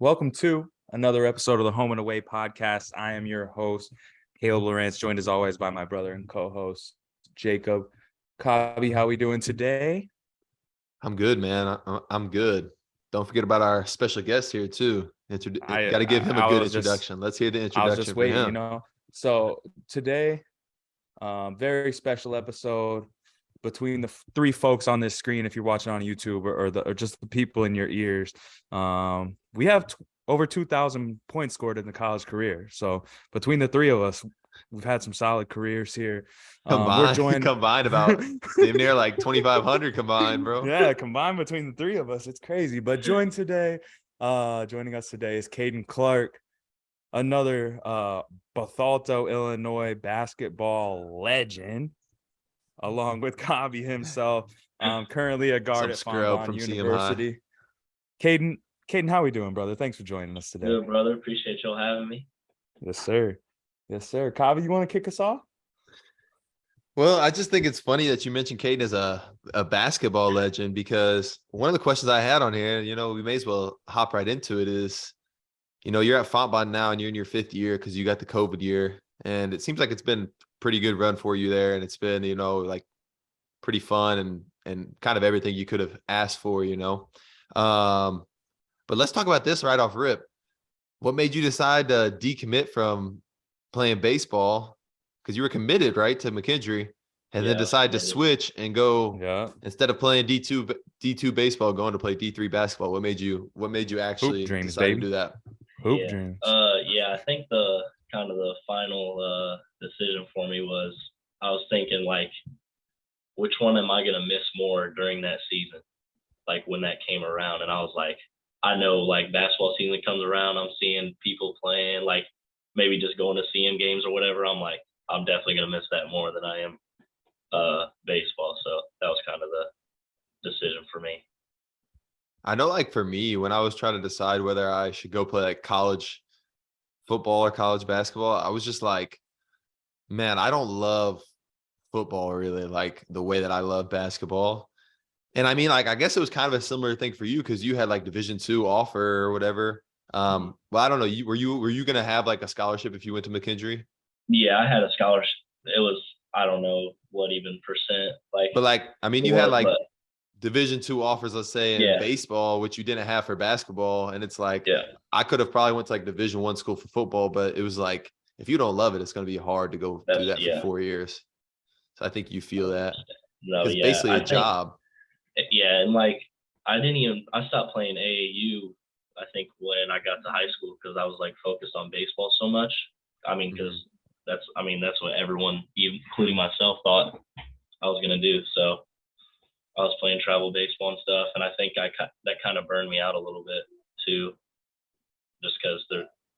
Welcome to another episode of the Home and Away podcast. I am your host, Caleb Lawrence, joined as always by my brother and co-host, Jacob. Cobby, how we doing today? I'm good, man. I'm good. Don't forget about our special guest here too. Got to give him a good introduction. Let's hear the introduction. I was just waiting, him. So today, very special episode between the three folks on this screen. If you're watching on YouTube or just the people in your ears, we have over 2,000 points scored in the college career. So between the three of us, we've had some solid careers here. Combined about damn near like 2,500 combined, bro. Yeah, combined between the three of us, it's crazy. But joining us today is Caden Clark, another Bethalto, Illinois basketball legend, along with Cobby himself. Currently a guard at Fontbonne University. Caden, how we doing, brother? Thanks for joining us today. Good, brother. Appreciate y'all having me. Yes, sir. Cobby, you want to kick us off? Well, I just think it's funny that you mentioned Caden as a basketball legend, because one of the questions I had on here, we may as well hop right into it, is, you're at Fontbonne now and you're in your fifth year because you got the COVID year. And it seems like it's been a pretty good run for you there. And it's been, like pretty fun and kind of everything you could have asked for, But let's talk about this right off rip. What made you decide to decommit from playing baseball? Because you were committed, right, to McKendree, and then decide to switch and go instead of playing D2 baseball, going to play D3 basketball. What made you actually decide to do that? Hoop dreams. I think the final decision for me was, I was thinking, like, which one am I going to miss more during that season? Like, when that came around, and I was like, I know, like, basketball season comes around, I'm seeing people playing, like, maybe just going to CM games or whatever. I'm like, I'm definitely going to miss that more than I am baseball. So that was kind of the decision for me. I know, like, for me, when I was trying to decide whether I should go play like college football or college basketball, I was just like, man, I don't love football really like the way that I love basketball. And I mean, like, I guess it was kind of a similar thing for you because you had like Division II offer or whatever. Well, I don't know. Were you going to have like a scholarship if you went to McKendree? Yeah, I had a scholarship. It was, I don't know what even percent. But like, I mean, you had like Division II offers, let's say, in baseball, which you didn't have for basketball. And it's like, I could have probably went to like Division I school for football, but it was like, if you don't love it, it's going to be hard to go do that for 4 years. So I think you feel that. No, it's basically a job. Yeah, and like, I stopped playing AAU, I think, when I got to high school, because I was like focused on baseball so much. I mean, because that's what everyone, including myself, thought I was going to do. So I was playing travel baseball and stuff, and I think that kind of burned me out a little bit too, just because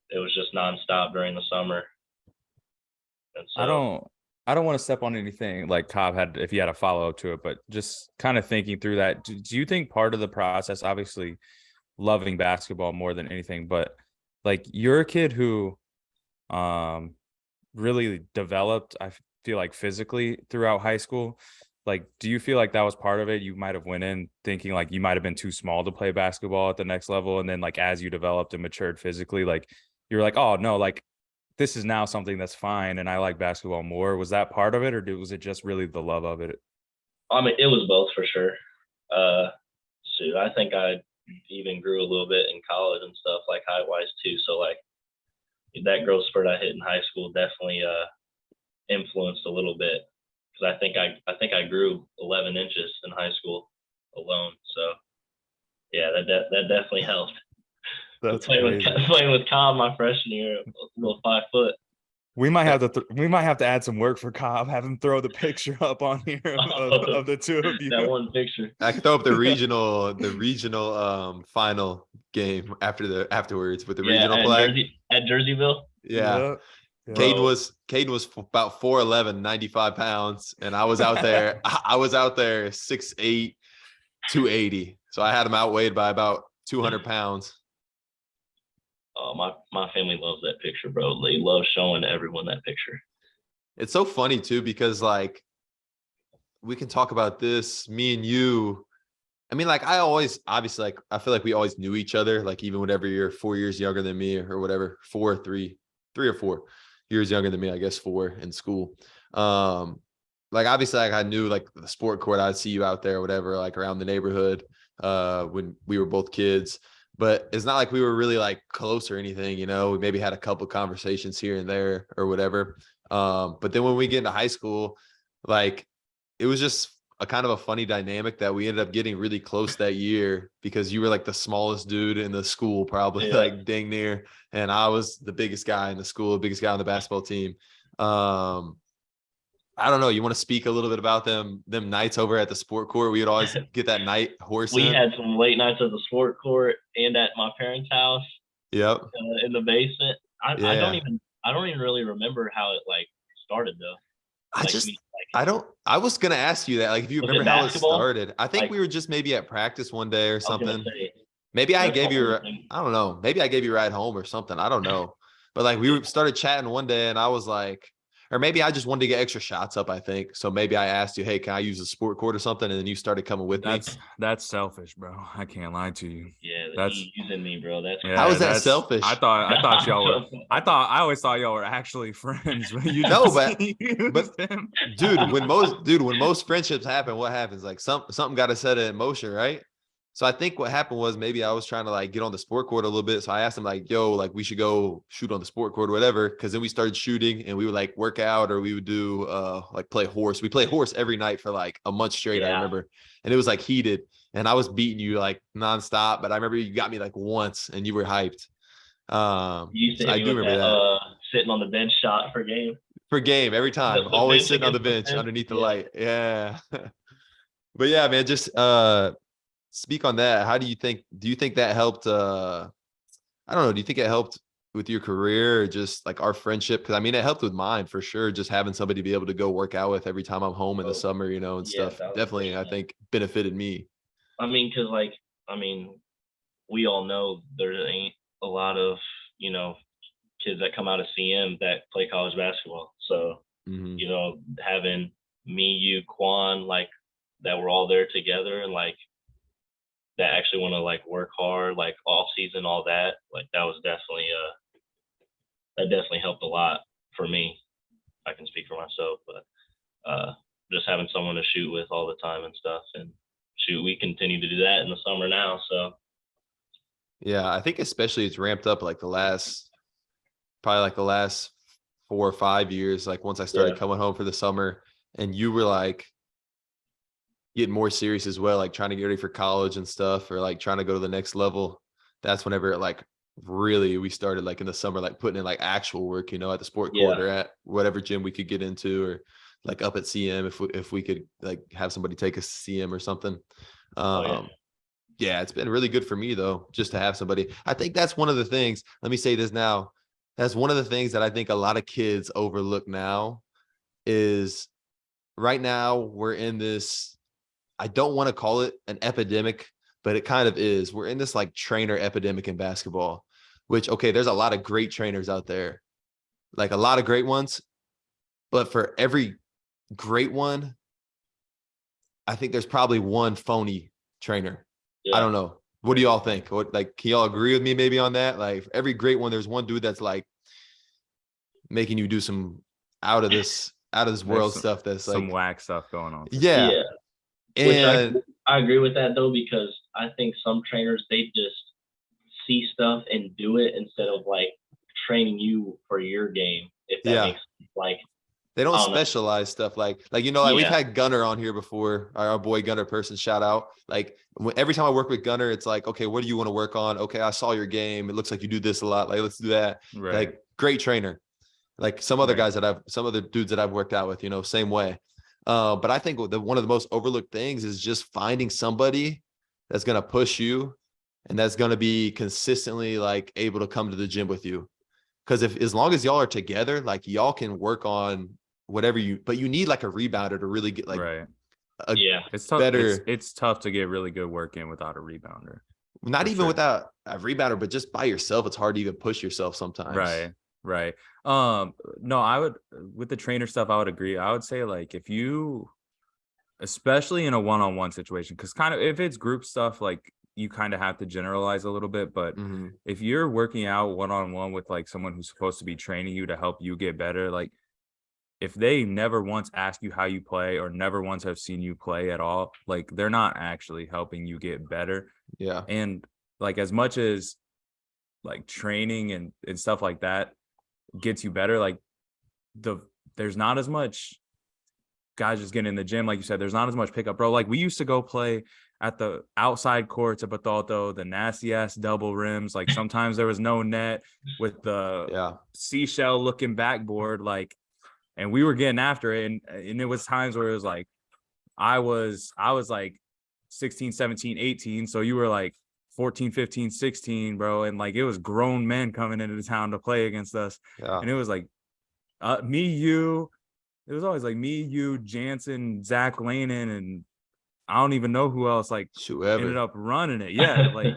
it was just nonstop during the summer. And so, I don't want to step on anything like Cobb had, if you had a follow-up to it, but just kind of thinking through that, do you think part of the process, obviously loving basketball more than anything, but like, you're a kid who really developed, I feel like, physically throughout high school. Like, do you feel like that was part of it? You might have went in thinking like you might have been too small to play basketball at the next level, and then like as you developed and matured physically, like you're like, oh no, like this is now something that's fine and I like basketball more. Was that part of it, or was it just really the love of it? I mean, it was both for sure. I think I even grew a little bit in college and stuff, like height-wise too. So like that growth spurt I hit in high school definitely influenced a little bit, because I think I grew 11 inches in high school alone. So yeah, that definitely helped. That's playing with Cobb my freshman year, a little 5 foot. We might have to add some work for Cobb. Have him throw the picture up on here of the two of you. That one picture. I can throw up the regional final game afterwards with the regional flag at Jerseyville. Yeah. Caden was about 4'11", 95 pounds, and I was out there. I was out there 6'8", 280. So I had him outweighed by about 200 pounds. Oh, my family loves that picture, bro. They love showing everyone that picture. It's so funny too, because like, we can talk about this, me and you, I mean, like I always obviously like I feel like we always knew each other, like even whenever you're 4 years younger than me or whatever, 3 or 4 years younger than me, I guess 4 in school. Um, like obviously like I knew like the sport court, I'd see you out there or whatever, like around the neighborhood when we were both kids. But it's not like we were really like close or anything, you know. We maybe had a couple conversations here and there or whatever. But then when we get into high school, like it was just a kind of a funny dynamic that we ended up getting really close that year because you were like the smallest dude in the school, probably Yeah. like dang near, and I was the biggest guy in the school, biggest guy on the basketball team. I don't know. You want to speak a little bit about them nights over at the sport court? We would always get that night horse We in. had some late nights at the sport court and at my parents' house Yep. in the basement. I don't Yeah. even really remember how it like started though. Like, I was gonna ask you that. Like, if you Was remember it how it basketball? started. I think Like, we were just maybe at practice one day or I was gonna something. say Maybe I that's the gave you, only thing. I don't know. Maybe I gave you a ride home or something. I don't know. But like we started chatting one day and I was like, or maybe I just wanted to get extra shots up, I think. So maybe I asked you, hey, can I use the sport court or something? And then you started coming with me. That's selfish, bro. I can't lie to you. Yeah, That's he using me, bro. That's yeah. How is that that's selfish? I thought y'all were. I always thought y'all were actually friends. But you No, just but used him. when most friendships happen, what happens? Like something got to set it in motion, right? So I think what happened was maybe I was trying to like get on the sport court a little bit. So I asked him like, yo, like we should go shoot on the sport court or whatever. Cause then we started shooting and we would like work out or we would do like play horse. We played horse every night for like a month straight, I Yeah. remember. And it was like heated and I was beating you like nonstop. But I remember you got me like once and you were hyped. You used to So hit I me do with remember that that. sitting on the bench shot for game. For game every time, The always bench sitting on the against the bench fence. underneath the Yeah. light. Yeah. But yeah, man, just speak on that. How do you think that helped I don't know, do you think it helped with your career or just like our friendship? Because I mean it helped with mine for sure, just having somebody to be able to go work out with every time I'm home in the Oh, summer, you know, and yeah, stuff. Definitely I 1000%. think benefited me. I mean, cause like, we all know there ain't a lot of, kids that come out of CM that play college basketball. So, Hmm. having me, you, Quan, like that we're all there together and like that actually want to like work hard, like off season, all that, like that was definitely that definitely helped a lot for me. I can speak for myself, but just having someone to shoot with all the time and stuff, and shoot, we continue to do that in the summer now. So Yeah, I think especially it's ramped up like probably like the last 4 or 5 years, like once I started yeah, coming home for the summer and you were like getting more serious as well, like trying to get ready for college and stuff, or like trying to go to the next level. That's whenever it like really we started like in the summer, like putting in like actual work, you know, at the sport court yeah, or at whatever gym we could get into, or like up at CM if we could like have somebody take us to CM or something. oh yeah, Um, yeah, it's been really good for me though, just to have somebody. I think that's one of the things. Let me say this now. That's one of the things that I think a lot of kids overlook now is right now we're in this, I don't want to call it an epidemic, but it kind of is. We're in this like trainer epidemic in basketball, which, okay, there's a lot of great trainers out there, like a lot of great ones. But for every great one, I think there's probably one phony trainer. I yeah, don't know. What do y'all think? What, like, can y'all agree with me maybe on that? Like for every great one, there's one dude that's like making you do some out of this There's world stuff that's some like, whack stuff going on. yeah. yeah. Which And I agree with that though, because I think some trainers they just see stuff and do it instead of like training you for your game, if that yeah, makes sense. Like they don't I don't know. specialize stuff like you know, like we've Yeah, had Gunner on here before, our boy Gunner person, shout out. Like every time I work with Gunner, it's like, okay, what do you want to work on? Okay, I saw your game. It looks like you do this a lot. Like, let's do that. Right. Like, great trainer. Like some other Right. guys some other dudes that I've worked out with, you know, same way. But I think one of the most overlooked things is just finding somebody that's going to push you and that's going to be consistently like able to come to the gym with you. Because as long as y'all are together, like y'all can work on whatever but you need like a rebounder to really get like Right. yeah, It's tough. better. It's tough to get really good work in without a rebounder. Not for even sure. without a rebounder, but just by yourself, it's hard to even push yourself sometimes. Right. No, I would, with the trainer stuff, I would agree. I would say like if you especially in a one-on-one situation, because kind of if it's group stuff, like you kind of have to generalize a little bit. But if you're working out one-on-one with like someone who's supposed to be training you to help you get better, like if they never once ask you how you play or never once have seen you play at all, like they're not actually helping you get better. Yeah. And like as much as like training and stuff like that gets you better, like there's not as much guys just getting in the gym. Like you said, there's not as much pickup, bro. Like we used to go play at the outside courts at Bethalto, the nasty ass double rims. Like sometimes there was no net with the seashell looking backboard. Like, and we were getting after it. And it was times where it was like, I was like 16, 17, 18. So you were like 14, 15, 16, bro. And like, it was grown men coming into the town to play against us. Yeah. And it was like, it was always like me, you, Jansen, Zach Lanen, and I don't even know who else like ended up running it. Yeah, like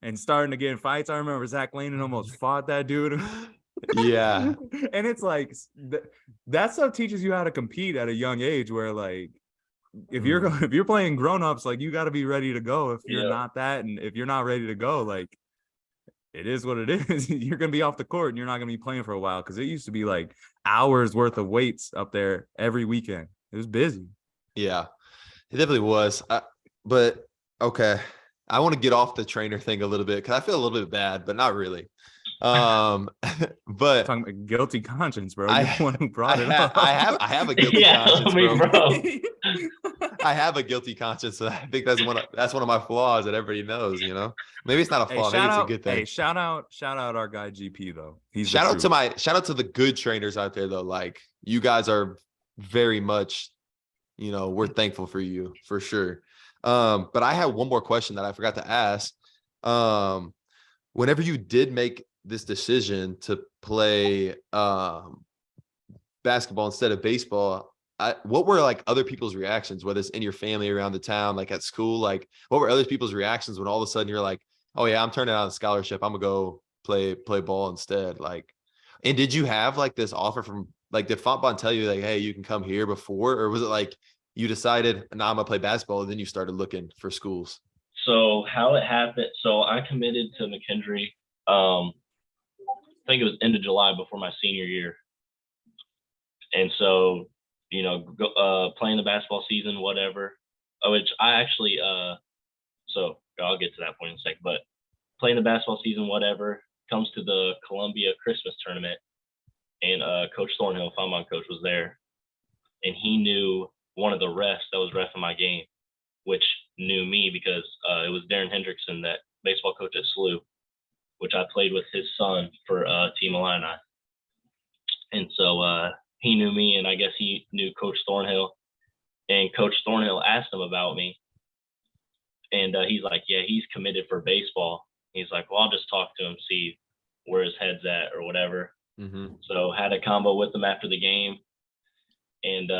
and starting to get in fights. I remember Zach Lanen almost fought that dude. Yeah. And it's like that stuff teaches you how to compete at a young age, where like if you're playing grown-ups, like you got to be ready to go. If you're not that, and if you're not ready to go, like it is what it is. You're going to be off the court and you're not going to be playing for a while, because it used to be like hours worth of weights up there every weekend. It was busy. Yeah, it definitely was. But okay, I want to get off the trainer thing a little bit because I feel a little bit bad, but not really. But talking about guilty conscience, bro. You're the one who brought it up. I have a guilty conscience, bro. I have a guilty conscience. So I think that's one of my flaws that everybody knows, you know. Maybe it's not a flaw, maybe it's a good thing. Hey, shout out our guy GP though. Shout out to the good trainers out there though. Like you guys are very much, you know, we're thankful for you for sure. But I have one more question that I forgot to ask. Whenever you did make this decision to play basketball instead of baseball, what were like other people's reactions, whether it's in your family, around the town, like at school? Like what were other people's reactions when all of a sudden you're like, oh yeah, I'm turning down a scholarship, I'm gonna go play ball instead? Like, and did you have like this offer from, like, did Fontbonne tell you like, hey, you can come here before, or was it like you decided, nah, I'm gonna play basketball, and then you started looking for schools? So how it happened, so I committed to McKendree, I think it was end of July before my senior year. And so, you know, playing the basketball season, whatever, which I actually, so I'll get to that point in a second, but playing the basketball season, whatever, comes to the Columbia Christmas tournament, and Coach Thornhill, Fontbonne coach, was there, and he knew one of the refs that was reffing my game, which knew me because it was Darren Hendrickson, that baseball coach at SLU, which I played with his son for Team Illini. And so he knew me, and I guess he knew Coach Thornhill, and Coach Thornhill asked him about me. And he's like, yeah, he's committed for baseball. He's like, well, I'll just talk to him, see where his head's at or whatever. So had a combo with him after the game. And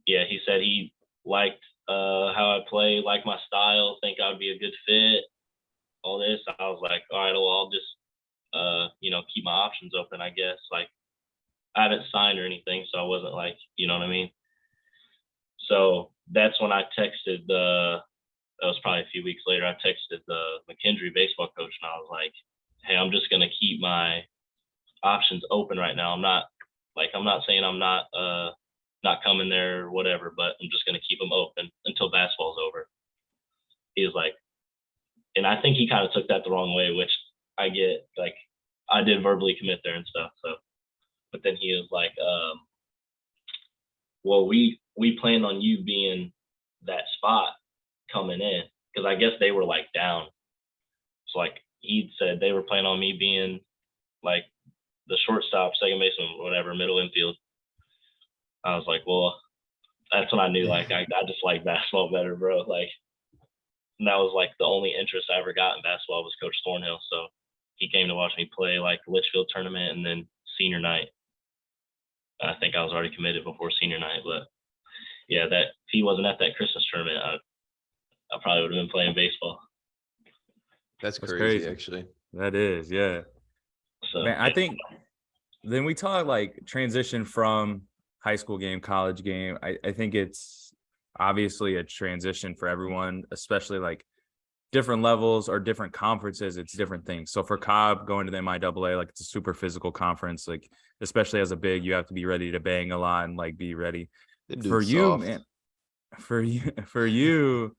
yeah, he said he liked how I play, liked my style, think I would be a good fit, all this. I was like, all right, well, I'll just, you know, keep my options open, I guess. Like, I haven't signed or anything, so I wasn't like, you know what I mean? So that's when I texted that was probably a few weeks later, I texted the McKendree baseball coach, and I was like, hey, I'm just going to keep my options open right now. I'm not saying I'm not coming there or whatever, but I'm just going to keep them open until basketball's over. He was like, and I think he kind of took that the wrong way, which I get. Like, I did verbally commit there and stuff. So, but then he was like, well, we planned on you being that spot coming in, because I guess they were like down. So like he said they were planning on me being like the shortstop, second baseman, whatever, middle infield. I was like, well, that's when I knew like I just like basketball better, bro. Like, and that was like the only interest I ever got in basketball was Coach Thornhill. So he came to watch me play like the Litchfield tournament and then senior night. I think I was already committed before senior night, but yeah, that if he wasn't at that Christmas tournament, I probably would have been playing baseball. That's crazy, actually. That is, yeah. So man, I think then we talk like transition from high school game, college game. I think it's obviously a transition for everyone, especially like different levels or different conferences. It's different things. So for Cobb going to the MIAA, like it's a super physical conference. Like especially as a big, you have to be ready to bang a lot and like be ready. Them For dudes you, soft. man, for you,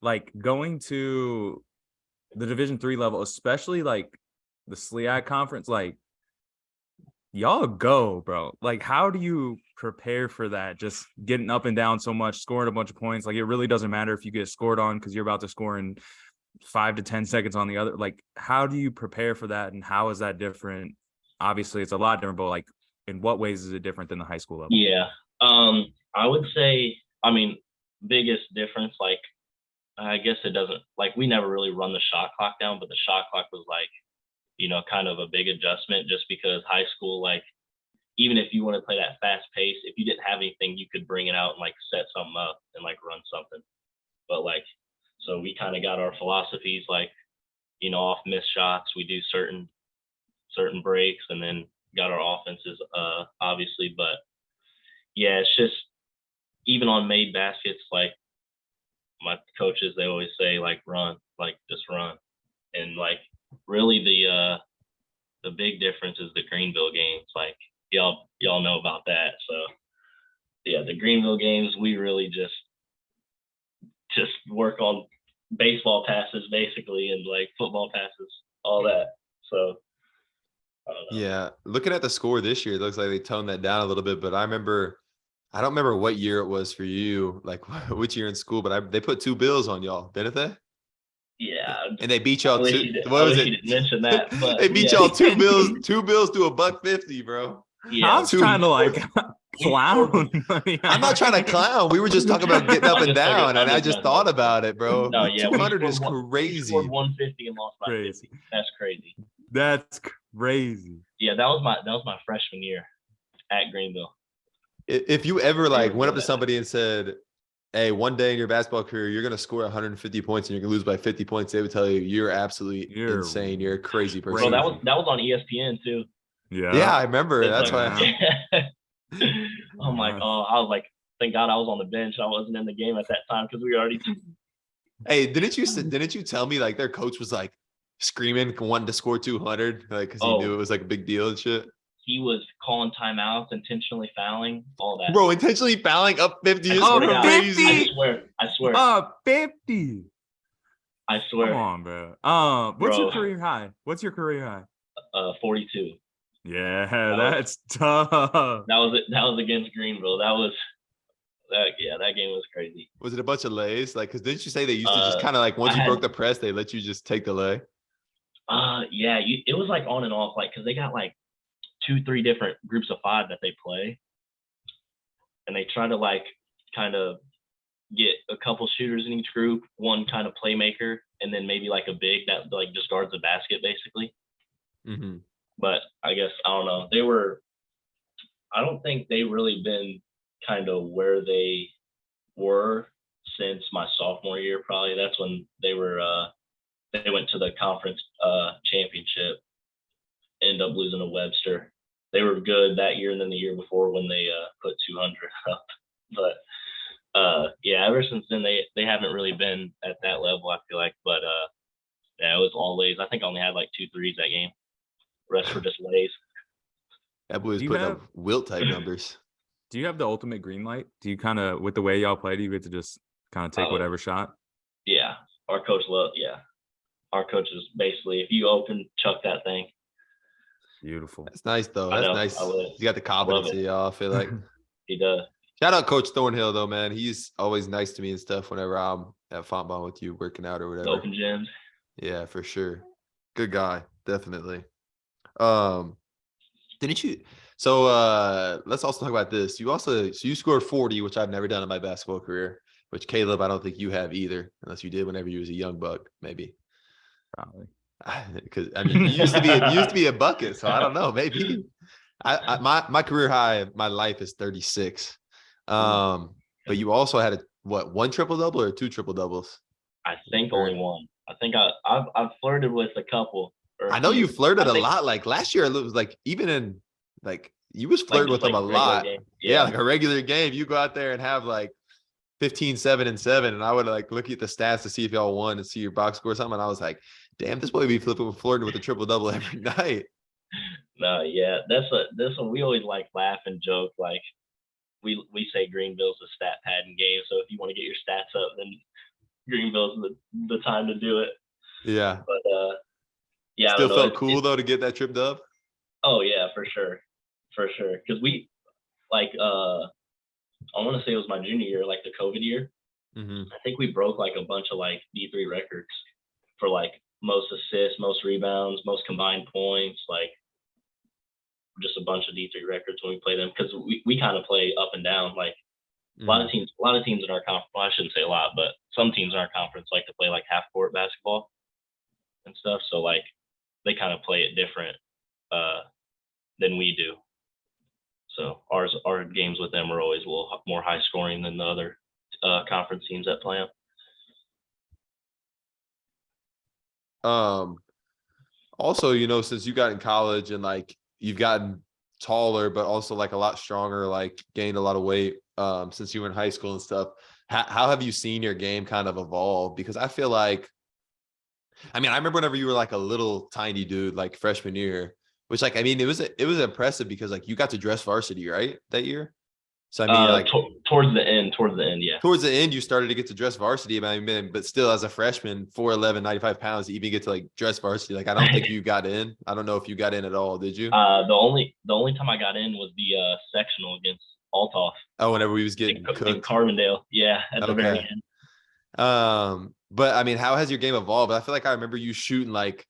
like going to the Division III level, especially like the SLEAC conference, like y'all go, bro. Like, how do you prepare for that? Just getting up and down so much, scoring a bunch of points. Like, it really doesn't matter if you get scored on because you're about to score in 5 to 10 seconds on the other. Like, how do you prepare for that, and how is that different? Obviously, it's a lot different, but like, in what ways is it different than the high school level? Yeah. I would say, I mean, biggest difference, like, I guess it doesn't, like, we never really run the shot clock down, but the shot clock was like, you know, kind of a big adjustment just because high school, like, even if you want to play that fast pace, if you didn't have anything, you could bring it out and like set something up and like run something. But like, so we kind of got our philosophies, like, you know, off missed shots, we do certain breaks, and then got our offenses, obviously. But yeah, it's just, even on made baskets, like, my coaches, they always say, like, run, like, just run. And like, really the big difference is the Greenville games. Like, y'all know about that. So yeah, the Greenville games, we really just work on baseball passes basically, and like football passes, all that. So I don't know. Yeah, looking at the score this year, it looks like they toned that down a little bit. But I don't remember what year it was for you, like which year in school, but they put 2 bills on y'all, didn't they? Yeah, And they beat I y'all wish two. you did, What I was wish it? you didn't mention that, but They beat yeah. y'all 2 bills to $1.50, bro. Yeah, I was trying to like clown. I'm not trying to clown. We were just talking about getting up I'm and just down, and I just just messing. thought about it, bro. No, yeah, 200 is We crazy. scored 150 and lost by Crazy. 50. That's crazy. That's crazy. Yeah, that was my freshman year at Greenville. If you ever like were went up good to at somebody and said, "Hey, one day in your basketball career, you're gonna score 150 points and you're gonna lose by 50 points," they would tell you, "You're absolutely You're insane. You're a crazy Bro, person." that was on ESPN too. Yeah, I remember. It's That's like, why. oh my god, I was like, thank God I was on the bench. I wasn't in the game at that time because we already. Hey, didn't you tell me like their coach was like screaming, wanting to score 200, like because he knew it was like a big deal and shit? He was calling timeouts, intentionally fouling, all that. Bro, intentionally fouling up 50 is swear to God, crazy. I swear. 50. I swear. Come on, bro. What's your Bro. career high? 42. Yeah, that's tough. That was against Greenville. That game was crazy. Was it a bunch of lays? Like, because didn't you say they used to just kind of like once you broke the press, they let you just take the lay? Yeah, it was like on and off, like, because they got like 2-3 different groups of 5 that they play, and they try to like kind of get a couple shooters in each group, one kind of playmaker, and then maybe like a big that like just guards the basket basically. Mm-hmm. But I guess, I don't know, I don't think they really been kind of where they were since my sophomore year. Probably that's when they went to the conference championship, ended up losing to Webster. They were good that year, and then the year before when they put 200 up. But yeah, ever since then they haven't really been at that level, I feel like. But yeah, it was all lays. I think I only had like 2 threes that game. The rest were just lays. That boy was putting up Wilt type numbers. Do you have the ultimate green light? Do you kind of, with the way y'all play, do you get to just kind of take whatever shot? Yeah, our coach our coach is basically, if you open, chuck that thing. Beautiful. That's nice though. That's nice. You got the confidence in y'all, I feel like. He does. Shout out Coach Thornhill though, man. He's always nice to me and stuff whenever I'm at Fontbonne with you working out or whatever. Open gyms. Yeah, for sure. Good guy, definitely. Didn't you? So let's also talk about this. You scored 40, which I've never done in my basketball career, which Caleb, I don't think you have either, unless you did whenever you was a young buck, maybe. Probably. Because I mean, you used to be a bucket, so I don't know, maybe. My career high, my life is 36. But you also had one triple double or 2 triple doubles? I think only one. I think I've flirted with a couple. I know you flirted a lot. Like last year, it was like even in like you was Like flirting with just them a regular lot. game. Yeah, like a regular game. You go out there and have like 15, 7, and 7. And I would like look at the stats to see if y'all won and see your box score or something. And I was like, damn, this boy be flirting with a triple double every night. No, yeah, that's what we always like laugh and joke. Like we say Greenville's a stat padding game. So if you want to get your stats up, then Greenville's the time to do it. Yeah. But yeah, I Still don't know. felt cool though to get that trip dub. Oh yeah, for sure. Because we like I want to say it was my junior year, like the COVID year. Mm-hmm. I think we broke like a bunch of like D3 records for like most assists, most rebounds, most combined points, like just a bunch of D3 records when we play them, because we kind of play up and down. Like a lot of teams in our conference, well, I shouldn't say a lot, but some teams in our conference like to play like half court basketball and stuff. So like they kind of play it different than we do. So our games with them are always a little more high scoring than the other conference teams that play them. Also, you know, since you got in college and like you've gotten taller, but also like a lot stronger, like gained a lot of weight since you were in high school and stuff. How have you seen your game kind of evolve? Because I feel like, I mean, I remember whenever you were like a little tiny dude, like freshman year, which like, I mean, it was impressive because like you got to dress varsity, right? That year. So I mean, like towards the end, yeah. Towards the end, you started to get to dress varsity, but still as a freshman, 4'11", 95 pounds, to even get to like dress varsity. Like, I don't think you got in. I don't know if you got in at all. Did you? The only time I got in was the sectional against Althoff. Oh, whenever we was getting cooked. In Carbondale. Yeah. At the very end. But I mean, how has your game evolved? I feel like I remember you shooting like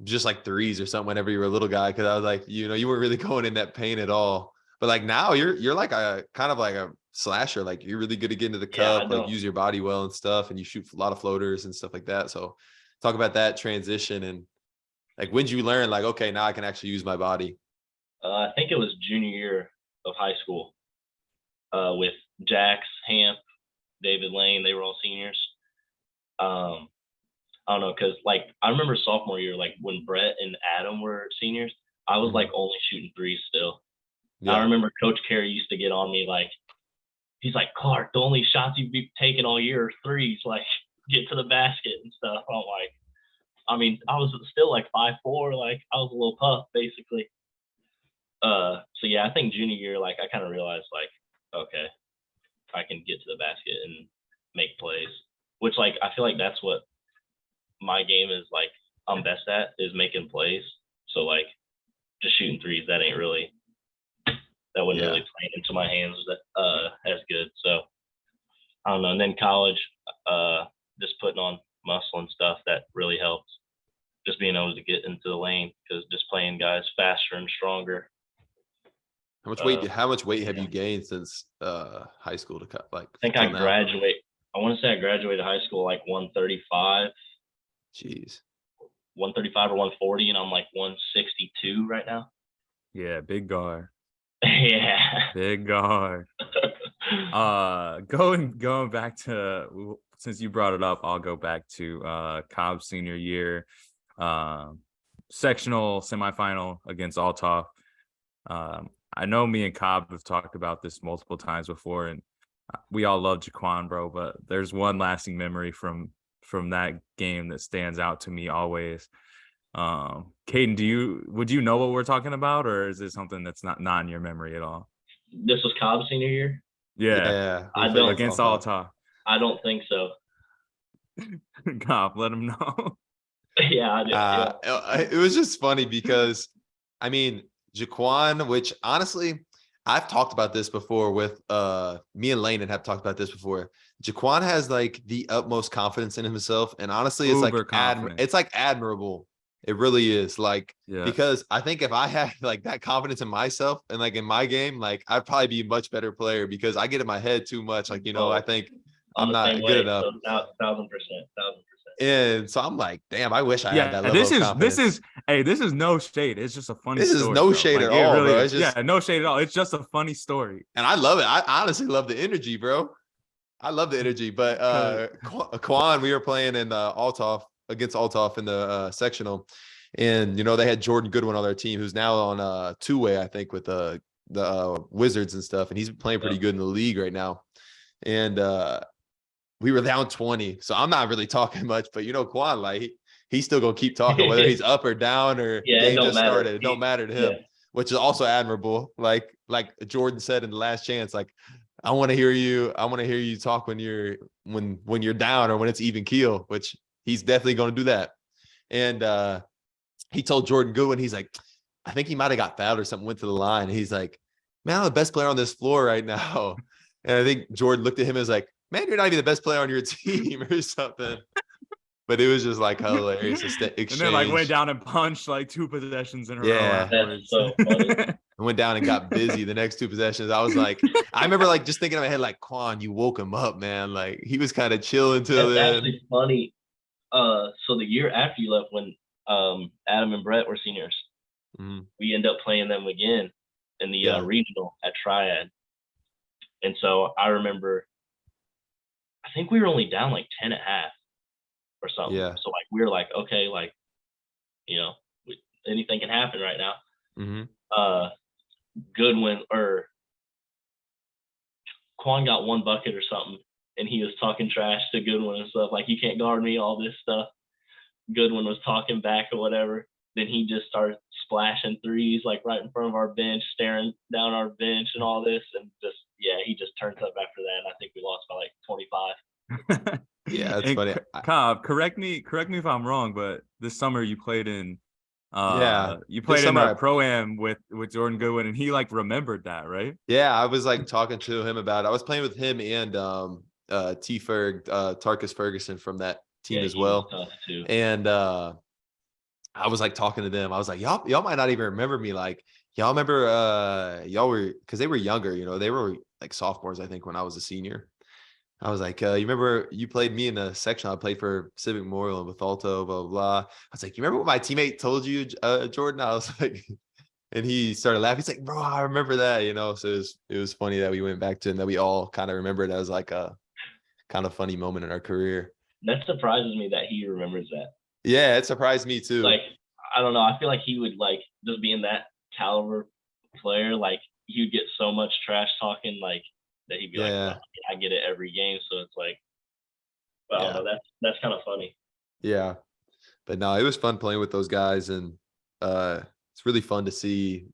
just like threes or something whenever you were a little guy. Cause I was like, you know, you weren't really going in that paint at all. But like now you're like a kind of like a slasher. Like you're really good to get into the cup, like use your body well and stuff. And you shoot a lot of floaters and stuff like that. So talk about that transition and like, when did you learn like, okay, now I can actually use my body? I think it was junior year of high school with Jax, Hamp, David Lane. They were all seniors. I don't know. Cause like, I remember sophomore year, like when Brett and Adam were seniors, I was like only shooting threes still. Yeah. I remember Coach Carey used to get on me like, he's like, Clark, the only shots you've been taking all year are threes, like get to the basket and stuff. I'm like, I mean, I was still like 5'4", like I was a little puff basically. So yeah, I think junior year, like I kind of realized like, okay, I can get to the basket and make plays, which like, I feel like that's what my game is like, I'm best at is making plays. So like just shooting threes, that wouldn't really play into my hands as good. So I don't know. And then college, just putting on muscle and stuff, that really helps. Just being able to get into the lane, because just playing guys faster and stronger. How much weight have you gained since high school to cut? Like, I think I want to say I graduated high school like 135. Jeez. 135 or 140, and I'm like 162 right now. Yeah, big guard. Yeah. Big guard. Going back to, since you brought it up, I'll go back to Cobb's senior year, sectional semifinal against Althoff. I know me and Cobb have talked about this multiple times before, and we all love Jaquan, bro, but there's one lasting memory from that game that stands out to me always. Caden, would you know what we're talking about, or is it something that's not in your memory at all? This was Cobb's senior year? Yeah. I don't against Althoff. I don't think so. Cobb, let him know. Yeah, I did. It was just funny because, I mean, Jaquan, which honestly, I've talked about this before with me and Lane have talked about this before. Jaquan has like the utmost confidence in himself, and honestly, it's like admirable. It really is, like, because I think if I had like that confidence in myself and like in my game, like I'd probably be a much better player, because I get in my head too much. Like, you know, I think I'm not good enough. So 1,000%. And so I'm like, damn, I wish I had that level of confidence. This is no shade. It's just a funny story. This is no shade at all, bro. It's just, no shade at all. It's just a funny story. And I love it. I honestly love the energy, bro. I love the energy. But Quan, we were playing in against Althoff in the sectional. And, you know, they had Jordan Goodwin on their team, who's now on two-way, I think, with the Wizards and stuff, and he's playing pretty good in the league right now. And we were down 20, so I'm not really talking much. But Quan, like he's still gonna keep talking, whether he's up or down or Yeah, it game don't just matter. started. It don't matter to him, Yeah. which is also admirable. Like Jordan said in the Last Chance, like I want to hear you talk when you're down or when it's even keel, which he's definitely going to do that. And he told Jordan Goodwin, he's like, I think he might have got fouled or something, went to the line. And he's like, man, I'm the best player on this floor right now. And I think Jordan looked at him and was like, man, you're not even the best player on your team or something. But it was just like hilarious exchange. And then like went down and punched like 2 possessions in a row Yeah. afterwards. That's so funny. I went down and got busy the next 2 possessions. I was like, I remember like just thinking in my head, like, Quan, you woke him up, man. Like he was kind of chilling till That's then. actually funny. So the year after you left, when Adam and Brett were seniors, we ended up playing them again in the regional at Triad. And so I remember, I think we were only down like 10 at half or something. Yeah. So like we were like, okay, like, anything can happen right now. Goodwin or Quan got 1 bucket or something, and he was talking trash to Goodwin and stuff, like, you can't guard me, all this stuff. Goodwin was talking back or whatever. Then he just started splashing threes like right in front of our bench, staring down our bench and all this, and he just turns up after that. And I think we lost by like 25. Yeah, that's funny. Cobb, correct me if I'm wrong, but this summer you played in you played in a pro-am with Jordan Goodwin, and he like remembered that, right? Yeah, I was like talking to him about it. I was playing with him and Tarkus Ferguson from that team as well. Tough too. And I was like talking to them. I was like, y'all might not even remember me. Like, y'all remember y'all were, because they were younger, they were like sophomores, I think, when I was a senior. I was like, you remember you played me in a section I played for Civic Memorial and Bethalto, blah, blah, blah. I was like, you remember what my teammate told you, Jordan? I was like, and he started laughing. He's like, bro, I remember that, So it was funny that we went back to, and that we all kind of remembered as like a kind of funny moment in our career. That surprises me that he remembers that. Yeah, it surprised me too. Like, I don't know. I feel like he would, like, just being that caliber player, like, he would get so much trash talking, like, that he'd be like, oh, I get it every game. So it's like, well, I don't know, that's kind of funny. Yeah. But no, it was fun playing with those guys, and it's really fun to see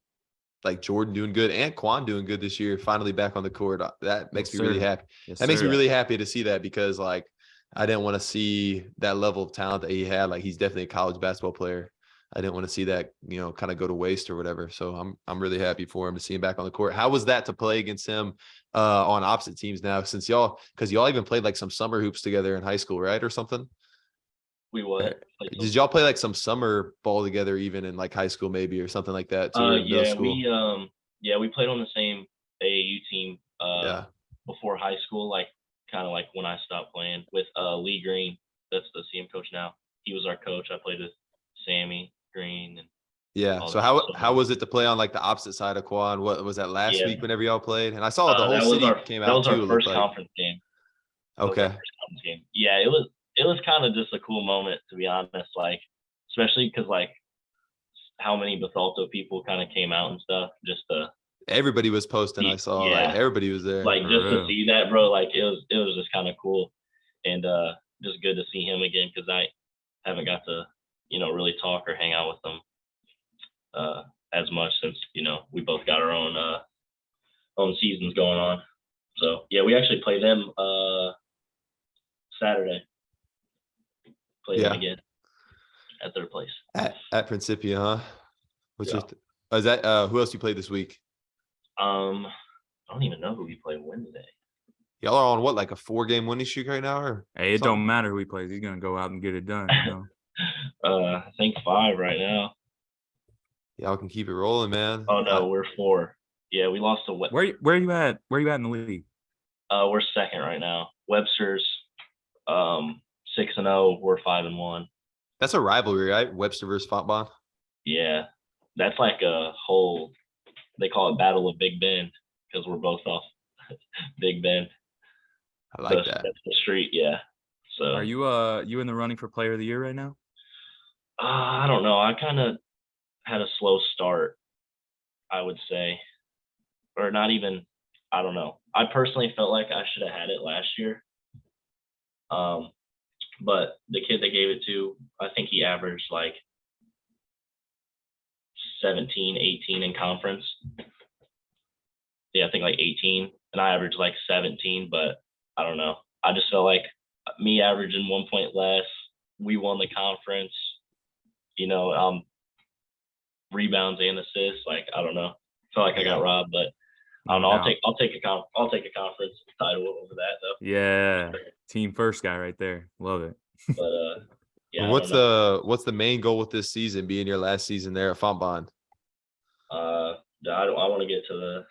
like Jordan doing good and Quan doing good this year, finally back on the court. That makes me really happy. That makes me really happy to see that, because like I didn't want to see that level of talent that he had. Like, he's definitely a college basketball player. I didn't want to see that, kind of go to waste or whatever. So I'm really happy for him to see him back on the court. How was that to play against him on opposite teams now, since because y'all even played like some summer hoops together in high school, right? Or something? We would. Did y'all play like some summer ball together even in like high school maybe, or something like that too? We played on the same AAU team before high school, like kind of like when I stopped playing with Lee Green. That's the CM coach now. He was our coach. I played with Sammy Green and so how was it to play on like the opposite side of Quan? What was that last week whenever y'all played? And I saw the whole city came out too. That was our first conference game. Okay. Yeah, it was kind of just a cool moment, to be honest. Like, especially because like how many Bethalto people kind of came out and stuff. Just everybody was posting. I saw like everybody was there. Like, just to see that, bro. Like, it was just kind of cool, and just good to see him again, because I haven't got to really talk or hang out with them as much since we both got our own seasons going on. So yeah, we actually play them Saturday. Play them again at their place at Principia, huh? Is that who else you played this week? I don't even know who we play Wednesday. Y'all are on what, like a 4-game winning streak right now, or? Hey, it don't matter who he plays. He's gonna go out and get it done. I think 5 right now. Y'all can keep it rolling, man. Oh no, we're 4. Yeah, we lost to Where are you at? Where are you at in the league? We're 2nd right now. Webster's 6-0. We're 5-1. That's a rivalry, right? Webster versus Fontbonne. Yeah, that's like a whole. They call it Battle of Big Bend, because we're both off Big Bend. I like that. That's the street, yeah. So are you you in the running for Player of the Year right now? I don't know. I kind of had a slow start, I would say. or not even, I don't know. I personally felt like I should have had it last year. But the kid that gave it to, I think he averaged like 17, 18 in conference. Yeah, I think like 18, and I averaged like 17, but I don't know. I just felt like me averaging 1 point less, we won the conference, rebounds and assists. Like, I don't know. I felt like I got robbed, but I don't know. No. I'll take a conference title over that though. Yeah. Team first guy right there. Love it. But yeah. What's the main goal with this season, being your last season there at Fontbonne? I want to get to the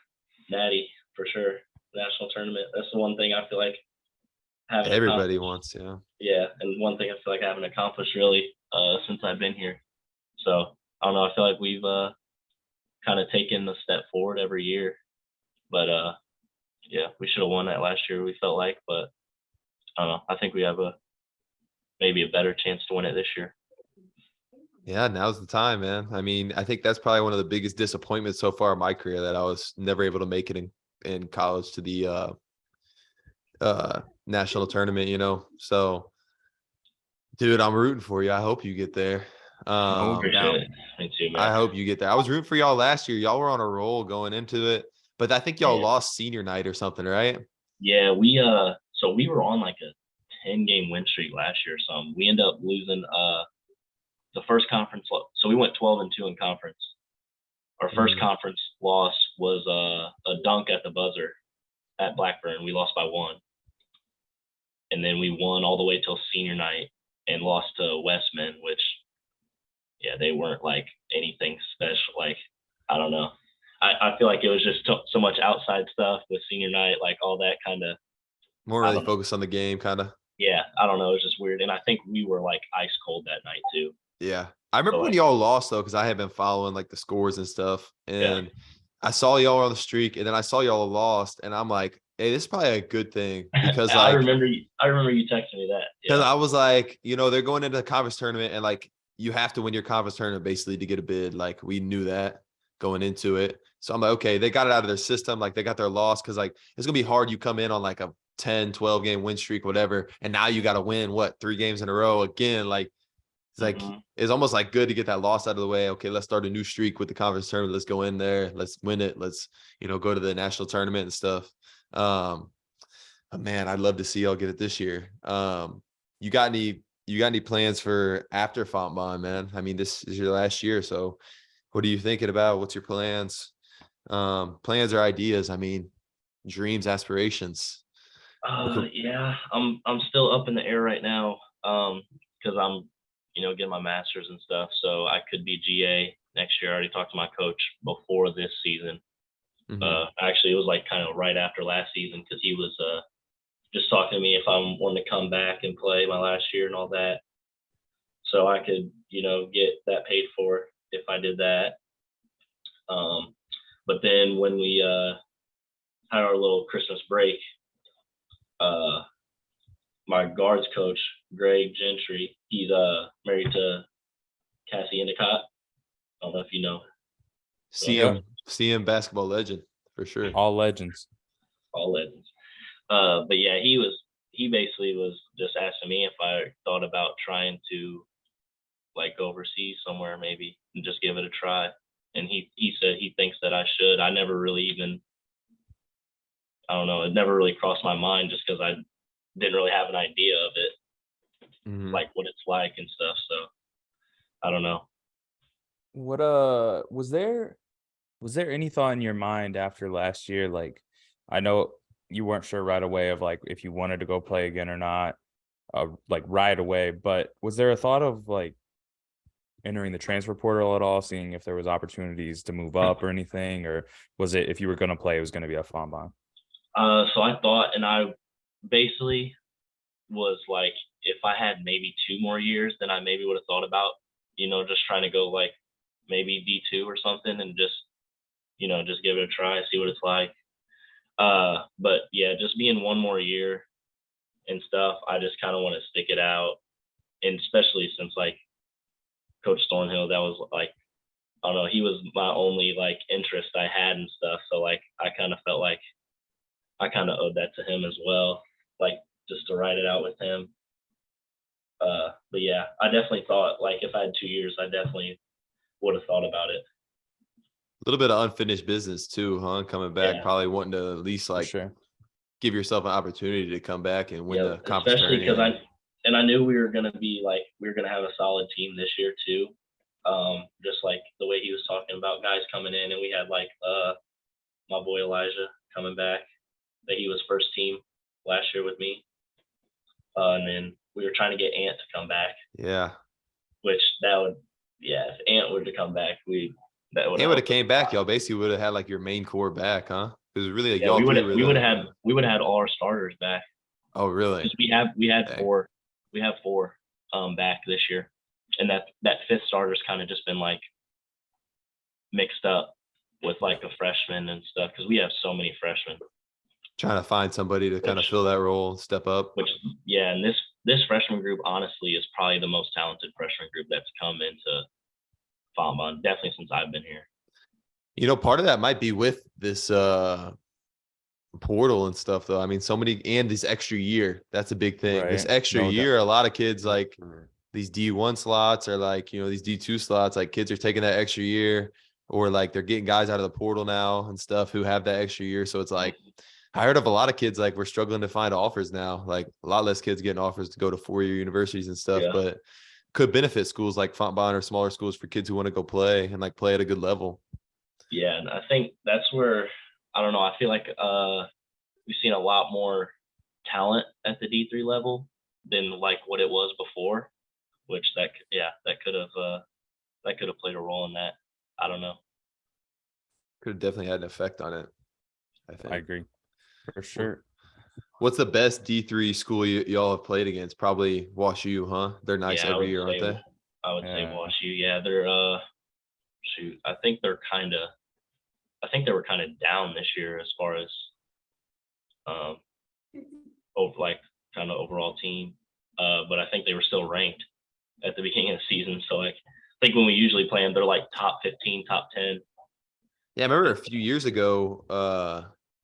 Natty for sure. National tournament. That's the one thing I feel like Everybody wants, yeah. Yeah, and one thing I feel like I haven't accomplished really since I've been here. So I don't know. I feel like we've kind of taken a step forward every year, but yeah, we should have won that last year. We felt like, but I don't know. I think we have maybe a better chance to win it this year. Yeah, now's the time, man. I mean, I think that's probably one of the biggest disappointments so far in my career, that I was never able to make it in college to the national tournament. So, dude, I'm rooting for you. I hope you get there. Appreciate it. Me too, man. I hope you get there. I was rooting for y'all last year. Y'all were on a roll going into it, but I think y'all lost senior night or something, right? Yeah, so we were on like a 10-game win streak last year or something. We ended up losing the first conference. So we went 12-2 in conference. Our first conference loss was a dunk at the buzzer at Blackburn. We lost by 1. And then we won all the way till senior night and lost to Westman, which, yeah, they weren't like anything special. Like, I don't know. I feel like it was just so much outside stuff with senior night, like all that kind of. More really focused on the game, kind of. Yeah, I don't know. It was just weird. And I think we were like ice cold that night too. Yeah. I remember when y'all lost though, because I had been following like the scores and stuff. And I saw y'all on the streak, and then I saw y'all lost, and I'm like, hey, this is probably a good thing, because I remember you texting me that. Because I was like, they're going into the conference tournament, and like you have to win your conference tournament basically to get a bid. Like, we knew that going into it. So I'm like, okay, they got it out of their system. Like, they got their loss, because like it's gonna be hard. You come in on like a 10, 12 game win streak, whatever, and now you got to win 3 games in a row again. Like, it's like it's almost like good to get that loss out of the way. Okay, let's start a new streak with the conference tournament. Let's go in there. Let's win it. Let's go to the national tournament and stuff. Man, I'd love to see y'all get it this year. You got any plans for after Fontbonne, man? I mean, this is your last year, so what are you thinking about? What's your plans? Plans or ideas? I mean, dreams, aspirations. Yeah, I'm still up in the air right now, because I'm getting my master's and stuff, so I could be GA next year. I already talked to my coach before this season. Actually, it was like kind of right after last season, because he was just talking to me if I wanted to come back and play my last year and all that, so I could get that paid for if I did that. But then when we had our little Christmas break, my guards coach, Greg Gentry, he's married to Cassie Endicott. I don't know if you know. CM basketball legend for sure. All legends. But yeah, he basically was just asking me if I thought about trying to like go overseas somewhere maybe and just give it a try. And he said he thinks that I should. I never really I don't know, it never really crossed my mind, just because I didn't really have an idea of it, like what it's like and stuff. So I don't know. What was there any thought in your mind after last year? Like, I know you weren't sure right away of like if you wanted to go play again or not, like right away, but was there a thought of like entering the transfer portal at all, seeing if there was opportunities to move up or anything, or was it if you were going to play, it was going to be at Fontbonne? So I thought, and I basically was like, if I had maybe 2 more years, then I maybe would have thought about, just trying to go like maybe D2 or something, and just give it a try, see what it's like. But yeah, just being 1 more year and stuff, I just kind of want to stick it out. And especially since like Coach Thornhill, that was like I don't know, he was my only like interest I had and stuff. So like I kind of felt like I kind of owed that to him as well, like just to write it out with him. But yeah, I definitely thought like if I had 2 years, I definitely would have thought about it. A little bit of unfinished business too, huh? Coming back, Yeah. probably wanting to at least For like sure. give yourself an opportunity to come back and win Yeah, the conference especially because tournament. I knew we were gonna be like we were gonna have a solid team this year too. Just like the way he was talking about guys coming in, and we had like my boy Elijah coming back, that he was first team last year with me. And then we were trying to get Ant to come back, Yeah. which that would, yeah, if Ant were to come back, that would And would have help. came back, y'all basically would have had like your main core back, huh? Because really like Yeah, y'all we would three have were we would the. have had all our starters back, Oh, really? because we had Dang. four back this year, and that fifth starter's kind of just been like mixed up with like a freshman and stuff, because we have so many freshmen. Trying to find somebody to kind of fill that role, step up. Which, yeah, and this freshman group honestly is probably the most talented freshman group that's come into Fontbonne, definitely since I've been here. You know, part of that might be with this portal and stuff, though. I mean, so many, and this extra year, that's a big thing. This Right. extra No doubt. year, a lot of kids like these D1 slots or like, you know, these D2 slots, like kids are taking that extra year, or like they're getting guys out of the portal now and stuff who have that extra year. So it's like, I heard of a lot of kids like we're struggling to find offers now, like a lot less kids getting offers to go to 4-year universities and stuff, Yeah. but could benefit schools like Fontbonne or smaller schools for kids who want to go play and like play at a good level. Yeah, and I think that's where, I don't know, I feel like we've seen a lot more talent at the D3 level than like what it was before, which that could have played a role in that. I don't know. Could have definitely had an effect on it, I think. I agree. For sure. What's the best D3 school y'all have played against? Probably Wash U, huh? They're nice Yeah, every year, aren't they? I would say Yeah. Wash U. Yeah, they're shoot, I think they were kind of down this year as far as like kind of overall team. But I think they were still ranked at the beginning of the season. So like I think when we usually play them, they're like top 15, top 10. Yeah, I remember a few years ago,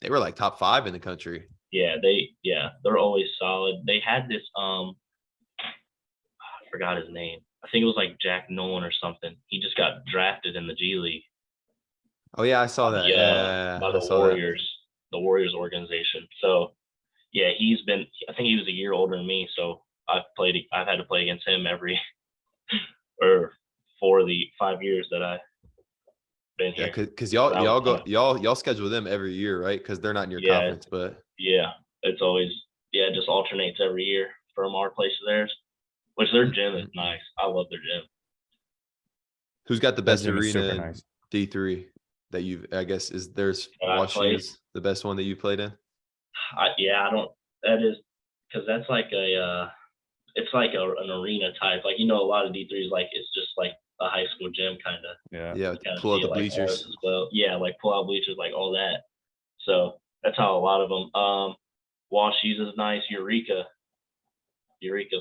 they were like top 5 in the country. Yeah, they're always solid. They had this I forgot his name. I think it was like Jack Nolan or something. He just got drafted in the G League. Oh yeah, I saw that. Yeah, by I the saw Warriors, the Warriors organization. So yeah, I think he was a year older than me. So I've had to play against him or for the 5 years that I've been that. Yeah, here. because y'all schedule them every year, right? Because they're not in your conference, but yeah, it's always, it just alternates every year from our place to theirs, which their gym is nice. I love their gym. Who's got the That best gym is arena super in nice. D3 that you've, I guess, is there's I've played. WashU's the best one that you played in? I don't, that is, because that's like it's like an arena type. Like, a lot of D3s, like, it's just like a high school gym kind of. Yeah. Yeah, Kinda pull out see the it like bleachers. ours as well. Yeah, like pull out bleachers, like all that. So that's how a lot of them. Wash uses nice. Eureka's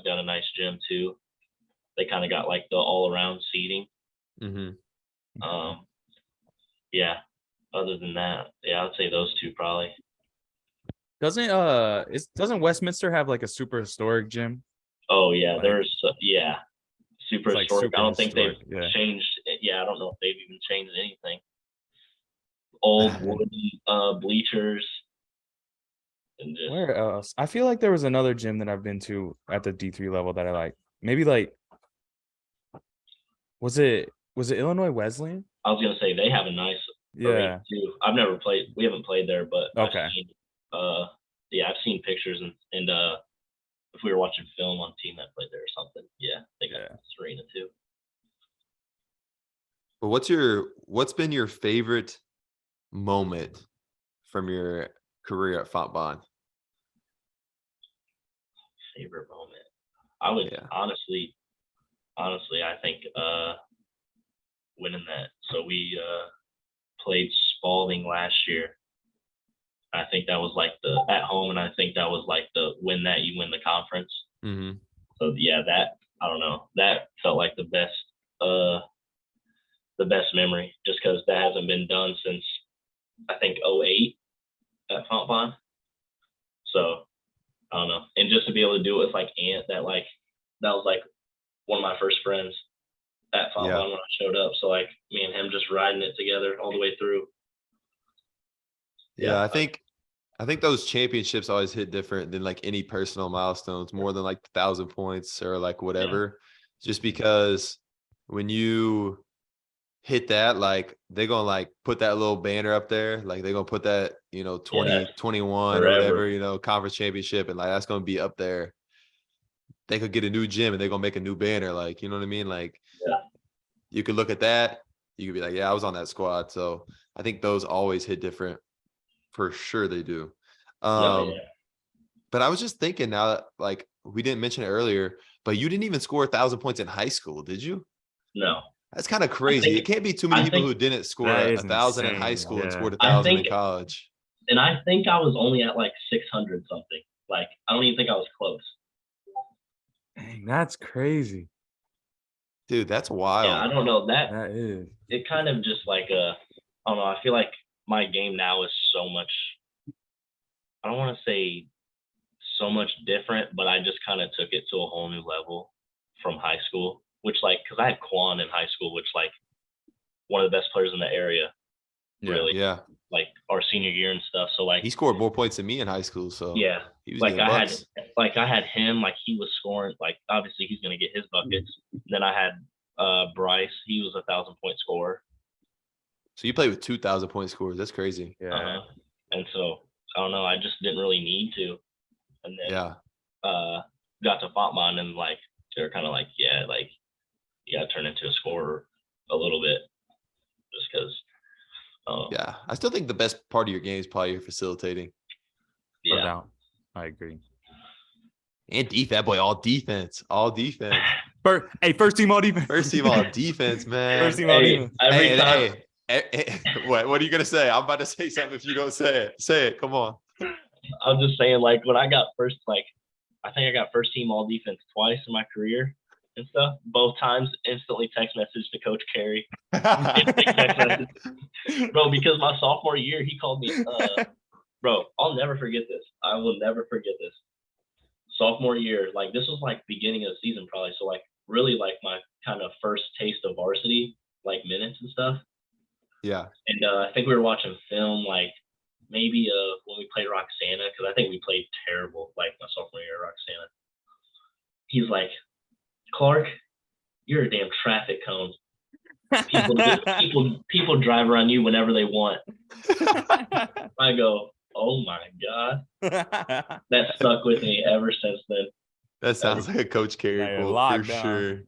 got a nice gym too. They kind of got like the all around seating. Mm-hmm. Yeah. Other than that, yeah, I'd say those two probably. Doesn't Westminster have like a super historic gym? Oh yeah, Like- there's super It's like historic. super I don't think they've historic, yeah. changed it. Yeah, I don't know if they've even changed anything. Old wooden bleachers. And just, Where else? I feel like there was another gym that I've been to at the D3 level that I like. Maybe like, was it Illinois Wesleyan? I was gonna say they have a nice Yeah. arena too. I've never played. We haven't played there, but Okay. I've seen pictures and if we were watching film on a team that played there or something, yeah, they got this arena too. But what's been your favorite moment from your career at Fontbonne? Favorite moment? I would Yeah. honestly, I think winning that. So we played Spalding last year. I think that was like the at home, and I think that was like the win that you win the conference. Mm-hmm. So yeah, that, I don't know, that felt like the best best memory just because that hasn't been done since I think '08 at Fontbonne. So I don't know. And just to be able to do it with like Ant, that was like one of my first friends at Fontbonne Yeah. when I showed up. So like me and him just riding it together all the way through. Yeah, I think those championships always hit different than like any personal milestones, more than like 1,000 points or like whatever. Just because when you hit that, like they're gonna like put that little banner up there, like they're gonna put that, 2021 or forever. whatever, conference championship, and like that's gonna be up there. They could get a new gym and they're gonna make a new banner, like, you know what I mean? Like Yeah. you could look at that, you could be like, yeah, I was on that squad. So I think those always hit different. For sure they do. No, yeah. But I was just thinking now that like we didn't mention it earlier, but you didn't even score 1,000 points in high school, did you? No. That's kind of crazy. It can't be too many people who didn't score That is 1,000 in high insane, school and yeah. scored I 1,000 in think- college. And I think I was only at like 600 something. Like I don't even think I was close. Dang, that's crazy. Dude, that's Yeah, I wild. don't know that. That is. It kind of just like I don't know. I feel like my game now is so much. I don't want to say so much different, but I just kind of took it to a whole new level from high school. Which like, cause I had Quan in high school, which like one of the best players in the area. Yeah. Really, Yeah. like our senior year and stuff. So like, He scored more points than me in high school. So yeah, he was like getting I bucks. had him, like he was scoring, like obviously he's gonna get his buckets. Then I had Bryce, he was 1,000-point scorer. So you played with 2,000 point scores. That's crazy. Yeah. And so I don't know, I just didn't really need to. And then Yeah. got to Fontbonne and like they were kind of like, yeah, like you gotta turn into a scorer a little bit. Just because Yeah. I still think the best part of your game is probably your facilitating. No yeah. doubt. I agree. And defense, that boy, all defense. All defense. First team all defense. First team all defense, man. First team all Hey, defense. every time What are you gonna say? I'm about to say something if you don't say it. Say it. Come on. I'm just saying, like when I got first, like I think I got first team all defense twice in my career and stuff. Both times, instantly text message to Coach Carey. Text message. Bro, because my sophomore year, he called me. Bro, I'll never forget this. I will never forget this. Sophomore year, like this was like beginning of the season, probably. So like really like my kind of first taste of varsity, like minutes and stuff. Yeah. And I think we were watching film, like maybe when we played Roxana, because I think we played terrible, like my sophomore year at Roxana. He's like, Clark, you're a damn traffic cone. People drive around you whenever they want. I go, oh my God. That stuck with me ever since then. That sounds like a Coach Carey Yeah, quote for lockdown. sure.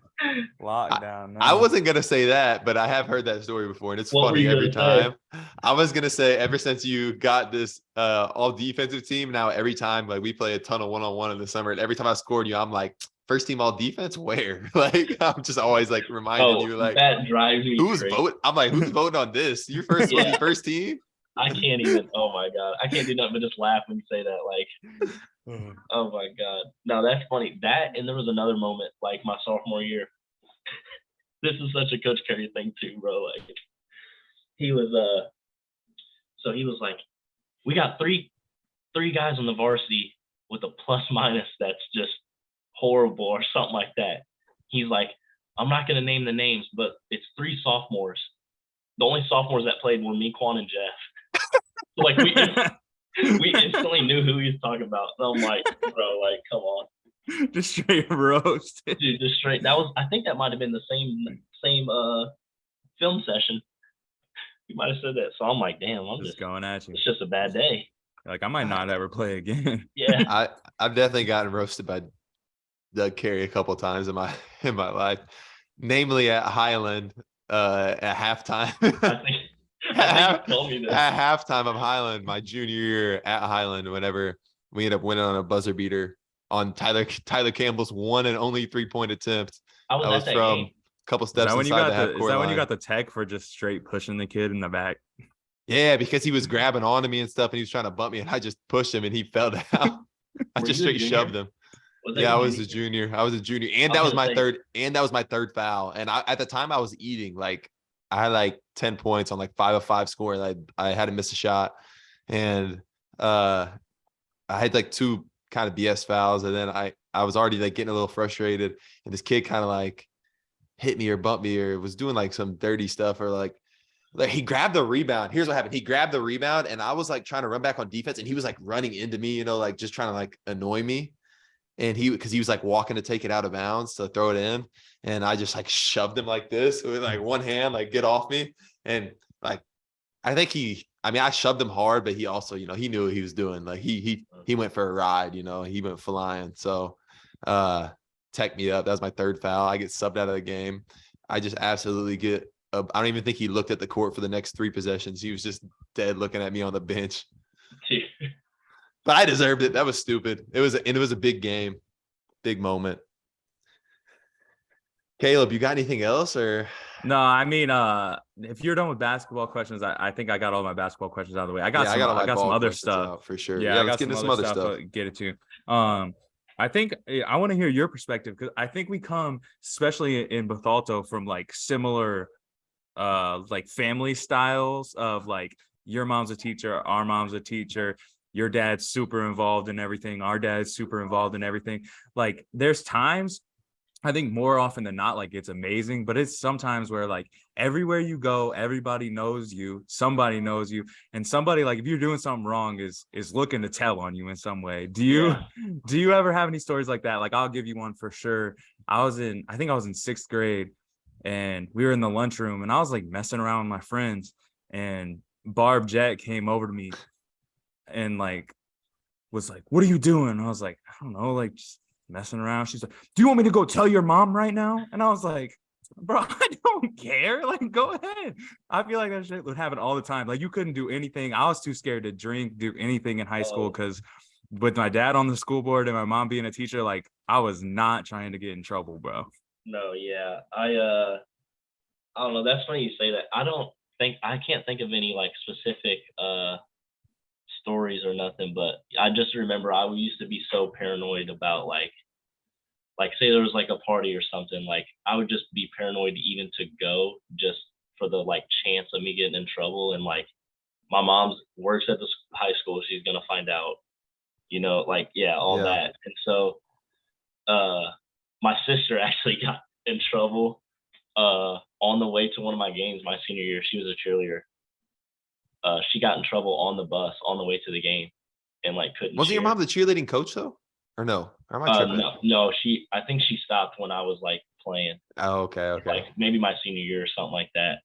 Lockdown. I wasn't gonna say that, but I have heard that story before, and it's What were funny you every gonna say? time. I was gonna say ever since you got this all defensive team, now every time like we play a ton of one-on-one in the summer, and every time I scored you, I'm like, first team all defense? Where? Like I'm just always like reminding you, like that drives me who's crazy. voting? I'm like, who's voting on this? You're first Yeah. first team? I can't even. Oh my God, I can't do nothing but just laugh when you say that. Like, oh my God, no, that's funny. That and there was another moment, like my sophomore year. This is such a Coach Carey thing too, bro. Like, he was so he was like, we got three guys on the varsity with a plus minus that's just horrible or something like that. He's like, I'm not gonna name the names, but it's 3 sophomores. The only sophomores that played were me, Quan, and Jeff. So like we instantly knew who he was talking about. So I'm like, bro, like, come on. Just straight roast. Dude, just straight. That was, I think that might have been the same film session. You might have said that. So I'm like, damn, Just going at you. it's just a bad day. Like I might not ever play again. Yeah. I've definitely gotten roasted by Doug Carey a couple times in my life, namely at Highland at halftime. I think you told me this. At halftime of Highland, my junior year at Highland, whenever we ended up winning on a buzzer beater on Tyler Campbell's one and only 3-point attempt. I That was was at that from game. a couple Is steps that when you inside got the half the? Is court that when you line. got the tech for just straight pushing the kid in the back? Yeah, because he was grabbing onto me and stuff, and he was trying to bump me, and I just pushed him, and he fell down. I Were just you a straight junior? shoved him. Was that Yeah, I your was a junior. I was a junior, and I that was was my gonna say- third. And that was my third foul. And at the time, I was eating like I had like 10 points on like 5 of 5 score. And I hadn't missed a shot. And I had like 2 kind of BS fouls. And then I was already like getting a little frustrated. And this kid kind of like hit me or bumped me or was doing like some dirty stuff or like he grabbed the rebound. Here's what happened. He grabbed the rebound and I was like trying to run back on defense and he was like running into me, you know, like just trying to like annoy me. And because he was like walking to take it out of bounds to throw it in. And I just like shoved him like this with like one hand, like get off me. And like, I think I shoved him hard, but he also, you know, he knew what he was doing. Like he went for a ride, you know, he went flying. So, tech me up. That was my 3rd foul. I get subbed out of the game. I just absolutely I don't even think he looked at the court for the next 3 possessions. He was just dead looking at me on the bench. But I deserved it. That was stupid. It was a big game, big moment. Caleb, you got anything else or? No, I mean, if you're done with basketball questions, I think I got all my basketball questions out of the way. I got some other stuff for sure. Yeah, I let's got get into some other stuff. stuff. Get it to. I think I want to hear your perspective because I think we come, especially in Bethalto, from like similar, like family styles of like your mom's a teacher, our mom's a teacher. Your dad's super involved in everything. Our dad's super involved in everything. Like there's times, I think more often than not, like it's amazing, but it's sometimes where like everywhere you go, everybody knows you, somebody knows you, and somebody like if you're doing something wrong is looking to tell on you in some way. Do you ever have any stories like that? Like I'll give you one for sure. I think I was in 6th grade and we were in the lunchroom and I was like messing around with my friends and Barb Jet came over to me and like was like, "What are you doing?" I was like, "I don't know, like just messing around." She's like, "Do you want me to go tell your mom right now?" And I was like, "Bro, I don't care. Like, go ahead." I feel like that shit would happen all the time. Like, you couldn't do anything. I was too scared to do anything in high school because with my dad on the school board and my mom being a teacher, like, I was not trying to get in trouble, bro. No, yeah. I don't know. That's funny you say that. I can't think of any like specific stories or nothing, but I just remember I used to be so paranoid about like say there was like a party or something, like I would just be paranoid even to go just for the like chance of me getting in trouble. And like my mom's works at the high school, she's gonna find out, you know, like all that. And so my sister actually got in trouble on the way to one of my games my senior year. She was a cheerleader. She got in trouble on the bus on the way to the game and like couldn't Wasn't your cheer. mom the cheerleading coach though? Or no? Or am I tripping? No, I think she stopped when I was like playing. Oh, okay. Like maybe my senior year or something like that.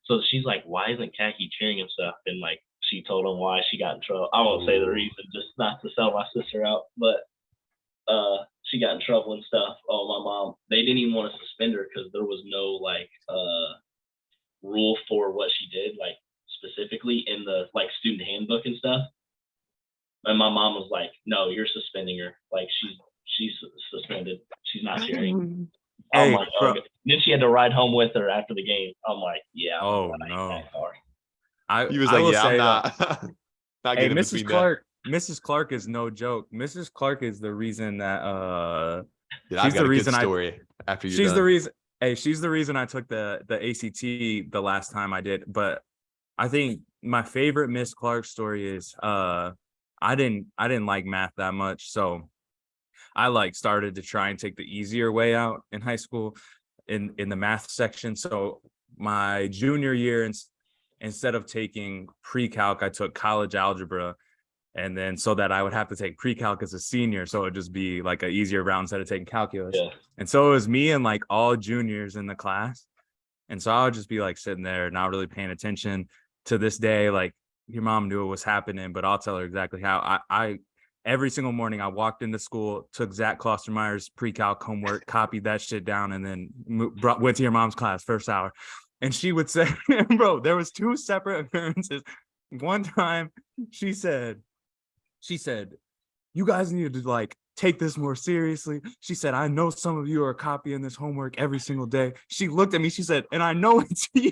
So she's like, "Why isn't Khaki cheering and stuff?" And like she told him why she got in trouble. I won't say the reason, just not to sell my sister out, but she got in trouble and stuff. Oh, my mom, they didn't even want to suspend her because there was no like rule for what she did, like specifically in the like student handbook and stuff. And my mom was like, "No, you're suspending her. Like she's suspended. She's not cheering." I'm like, "Okay." Then she had to ride home with her after the game. I'm like, "Yeah." Oh no. He was like, "Yeah, I'm not." Not hey, getting Mrs. Clark. Mrs. Clark is no joke. Mrs. Clark is the reason that Dude, I've got a good story after you're done. The reason. Hey, she's the reason I took the ACT the last time I did. But I think my favorite Miss Clark story is I didn't like math that much, so I like started to try and take the easier way out in high school in the math section. So my junior year, instead of taking pre-calc, I took college algebra, and then so that I would have to take pre-calc as a senior, so it'd just be like an easier round instead of taking calculus. Yeah. And so it was me and like all juniors in the class, and so I would just be like sitting there not really paying attention. To this day, like your mom knew what was happening, but I'll tell her exactly how. I every single morning I walked into school, took Zach Klostermeyer's pre-calc homework, copied that shit down, and then went to your mom's class first hour. And she would say, bro, there was 2 separate occurrences. One time she said, "You guys need to like take this more seriously." She said, "I know some of you are copying this homework every single day." She looked at me, she said, "And I know it's you."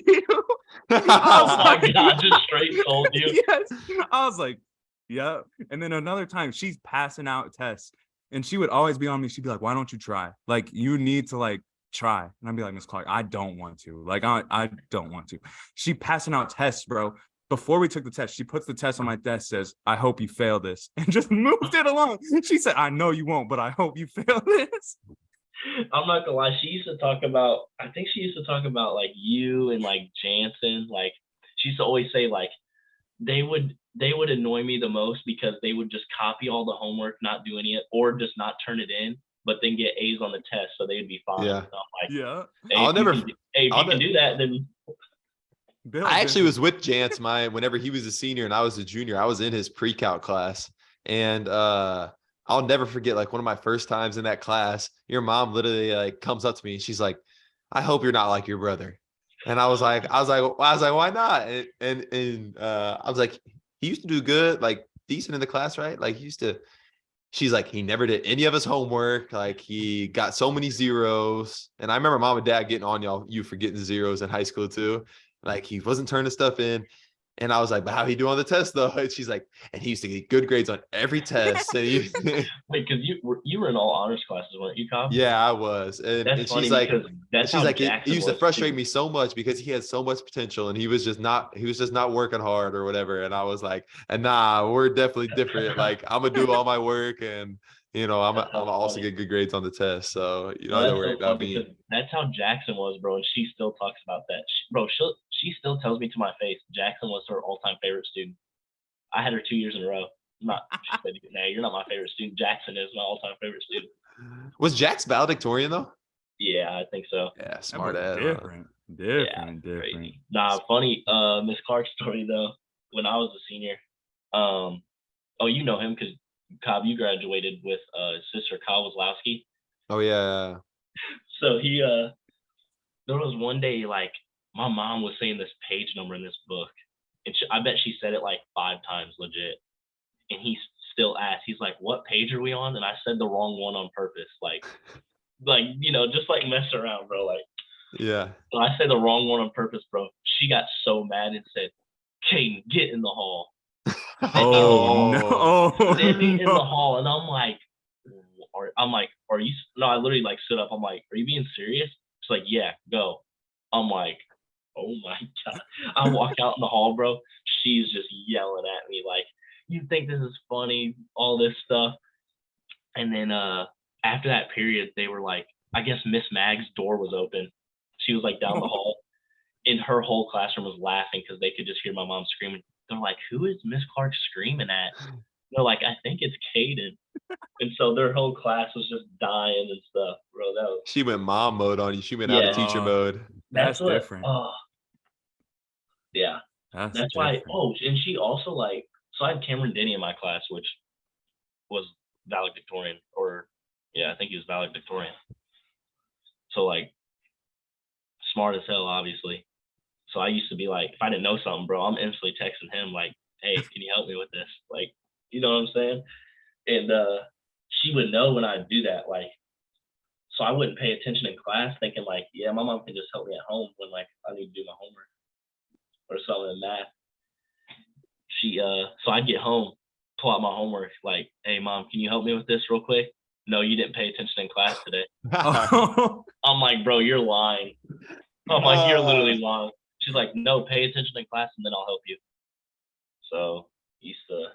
Oh my God, just straight told you. Yes. I was like, yeah. And then another time she's passing out tests and she would always be on me. She'd be like, "Why don't you try? Like, you need to like try. And I'd be like, Miss Clark, I don't want to. Like, I don't want to. She passing out tests, bro. Before we took the test, she puts the test on my desk, says, I hope you fail this, and just moved it along. She said, I know you won't, but I hope you fail this. I'm not gonna lie. She used to talk about. I think she used to talk about like you and like Jansen. Like she used to always say like they would annoy me the most because they would just copy all the homework, not do any, or just not turn it in, but then get A's on the test, so they'd be fine. Yeah. So I'm like, Yeah. hey, I'll if you never. can do- hey, if I'll you can ne- do that, then Bill I actually did. was with Jance whenever he was a senior and I was a junior. I was in his pre-calc class, and I'll never forget like one of my first times in that class. Your mom literally like comes up to me and she's like, "I hope you're not like your brother." And I was like, why not? And I was like, he used to do good, like decent in the class, right? Like he used to. She's like, he never did any of his homework. Like he got so many zeros. And I remember mom and dad getting on you for getting zeros in high school too. Like he wasn't turning stuff in. And I was like, but how he do on the test though? And she's like, and he used to get good grades on every test. And he, wait, because you were in all honors classes, weren't you, Cobb? yeah, I was. That's And funny she's like, because that's she's how like, it Jackson used to was, frustrate too. me so much because he had so much potential and he was just not working hard or whatever. And I was like, and nah, we're definitely different. Like I'm gonna do all my work and I'm That's gonna so also funny. get good grades on the test. So you No, don't have to that's worry so about funny me. because that's how Jackson was, bro. And she still talks about that. She still tells me to my face, Jackson was her all-time favorite student. I had her 2 years in a row. She said, "Nah, you're not my favorite student. Jackson is my all-time favorite student." Was Jax valedictorian though? Yeah, I think so. Yeah, That smart was ass. different. Yeah, crazy. Nah, funny. Miss Clark's story though. When I was a senior, oh, you know him because Cobb, you graduated with his sister Kyle Wazlowski. Oh yeah. So there was one day like my mom was saying this page number in this book, and I bet she said it like 5 times legit. And he still asked, he's like, "What page are we on?" And I said the wrong one on purpose, like just like mess around, bro. Like, Yeah. so I said the wrong one on purpose, bro. She got so mad and said, "Caden, get in the hall." Oh no! Oh, Send me in the no. hall, and I'm like, are you? No, I literally like stood up. I'm like, are you being serious? She's like, yeah, go. I'm like, oh my god. I walk out in the hall, bro. She's just yelling at me like, you think this is funny? All this stuff. And then after that period, they were like, I guess Miss Mag's door was open. She was like down the hall, and her whole classroom was laughing because they could just hear my mom screaming. They're like, who is Miss Clark screaming at? They're like, I think it's Caden. And so their whole class was just dying and stuff, bro. That was, She went mom mode on you. She went out yeah, of teacher mode. That's what, different. Yeah. That's why. different. Oh, and she also like, so I had Cameron Denny in my class, which was valedictorian, or yeah, I think he was valedictorian. So like, smart as hell, obviously. So I used to be like, if I didn't know something, bro, I'm instantly texting him like, hey, can you help me with this? Like, you know what I'm saying? And she would know when I do that, like, so I wouldn't pay attention in class, thinking like, yeah, my mom can just help me at home when like I need to do my homework or something in math. So I'd get home, pull out my homework, like, hey, mom, can you help me with this real quick? No, you didn't pay attention in class today. Oh. I'm like, bro, you're lying. I'm like, you're literally lying. She's like, no, pay attention in class and then I'll help you. So used to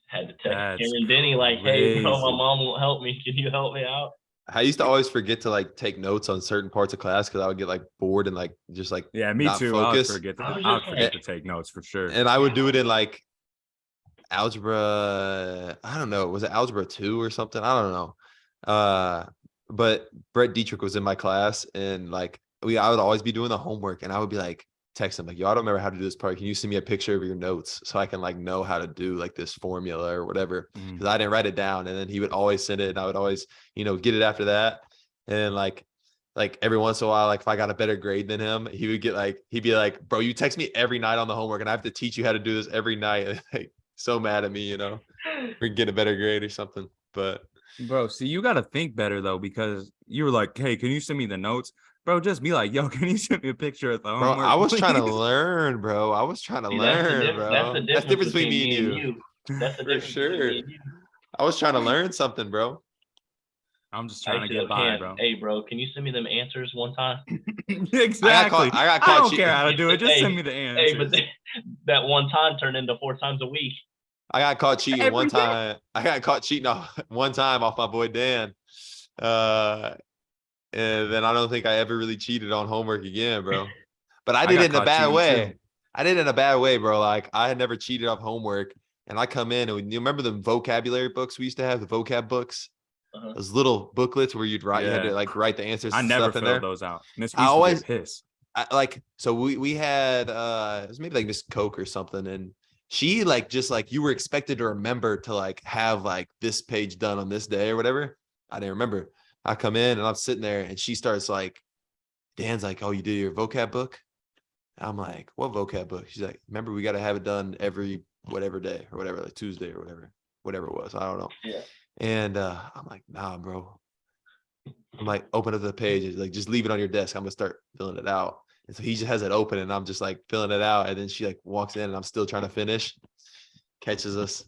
had to text Cameron Denny like, hey, bro, my mom won't help me. Can you help me out? I used to always forget to like take notes on certain parts of class because I would get like bored and like just like Yeah, me not too. focus. I would forget to take notes for sure. And I would do it in like algebra. I don't know. Was it algebra 2 or something? I don't know. But Brett Dietrich was in my class and like I would always be doing the homework and I would be like text him like, yo, I don't remember how to do this part. Can you send me a picture of your notes so I can like know how to do like this formula or whatever? Because I didn't write it down. And then he would always send it and I would always, get it after that. And like every once in a while, like if I got a better grade than him, he'd be like, bro, you text me every night on the homework and I have to teach you how to do this every night. And, like so mad at me, or get a better grade or something. But bro, see, you got to think better though, because you were like, hey, can you send me the notes? Bro, just be like, yo, can you send me a picture of the homework? Bro, I was trying to please? learn, bro. I was trying to learn, bro. That's the difference between me and you. That's the For difference between sure. me and you. I was trying to learn something, bro. I'm just I trying to actually get by, can. bro. Hey, bro, can you send me them answers one time? Exactly. I got I caught don't cheating. care how to do it. Just Hey, send me the Hey, but answers. that one time turned into 4 times a week. I got caught cheating Every one day. time. I got caught cheating one time off my boy Dan. And then I don't think I ever really cheated on homework again, bro. But I I did got it in a caught bad cheating, way. too. I did it in a bad way, bro. Like I had never cheated off homework. And I come in and you remember the vocabulary books we used to have, the vocab books? Uh-huh. Those little booklets where you'd write, you had to Yeah. like write the answers I and never stuff in filled there. those out. Miss I Weiss would always get pissed. so we had it was maybe like Miss Coke or something, and she like just like you were expected to remember to like have like this page done on this day or whatever. I didn't remember. I come in and I'm sitting there and she starts like, Dan's like, oh, you did your vocab book? I'm like, what vocab book? She's like, remember we got to have it done every whatever day or whatever, like Tuesday or whatever it was. I don't know. Yeah. And I'm like, nah, bro. I'm like, open up the page. It's like, just leave it on your desk. I'm gonna start filling it out. And so he just has it open and I'm just like filling it out. And then she like walks in and I'm still trying to finish, catches us.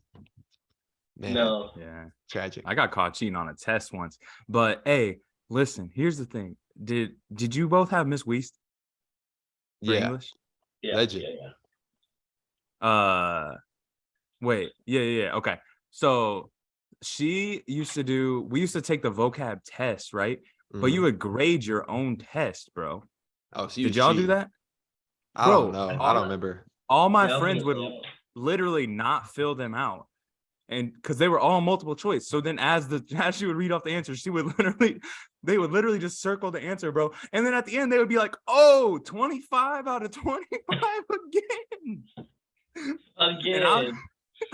Man, No. Yeah. tragic. I got caught cheating on a test once. But hey, listen, here's the thing. Did you both have Miss Weiss for Yeah. English? Yeah. Legend. Yeah. Wait, yeah. Okay. So we used to take the vocab test, right? But Mhm. you would grade your own test, bro. Oh, so you Did y'all do cheating. that? I Bro, don't know. I don't remember. All my Yeah, I was friends would gonna say, literally not fill them out. And because they were all multiple choice. So then as she would read off the answers, they would literally just circle the answer, bro. And then at the end, they would be like, oh, 25 out of 25 again. Again.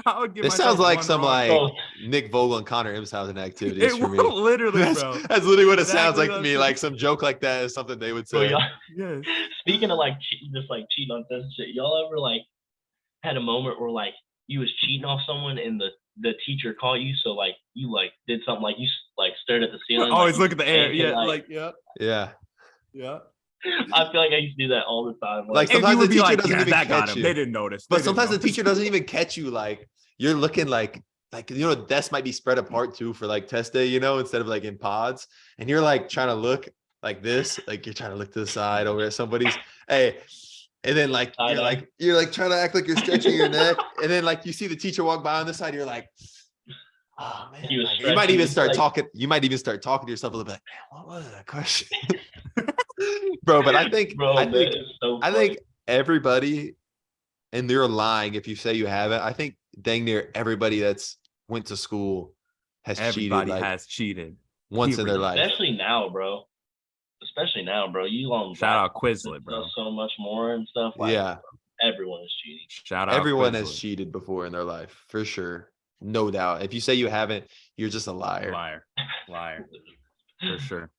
I would give This myself sounds like one some wrong. like Bro. Nick Vogel and Connor Imshausen activities It for me. will literally, That's, bro. that's literally what it sounds Exactly like to me. that's Like it. some joke like that is something they would Bro, say. y'all, Yes. speaking of like just like cheating on tests and shit, y'all ever like had a moment where like you was cheating off someone and the teacher caught you, so like you like did something like you like stared at the ceiling, Always like, look at the air. fainted, Yeah, Yeah. yeah. I feel like I used to do that all the time. Like And sometimes you the would be teacher like, doesn't yeah, even that got catch him. you. They didn't notice. But They didn't sometimes the notice. teacher doesn't even catch you. Like you're looking like the desk might be spread apart too for like test day, instead of like in pods. And you're like trying to look like this, like you're trying to look to the side over at somebody's. Hey, and then like you're like trying to act like you're stretching your neck, and then like you see the teacher walk by on this side, you're like, oh man. Like, you might even start talking. You might even start talking to yourself a little bit. Like, man, what was that question, bro? But I think I think everybody, and they're lying if you say you haven't. I think dang near everybody that's went to school has Everybody cheated. has cheated once in their life. Especially now, bro. You on Shout out Quizlet, bro. So much more and stuff. Like, Yeah, everyone is cheating. Shout out. Everyone Quizlet. has cheated before in their life, for sure, no doubt. If you say you haven't, you're just a liar. Liar, for sure.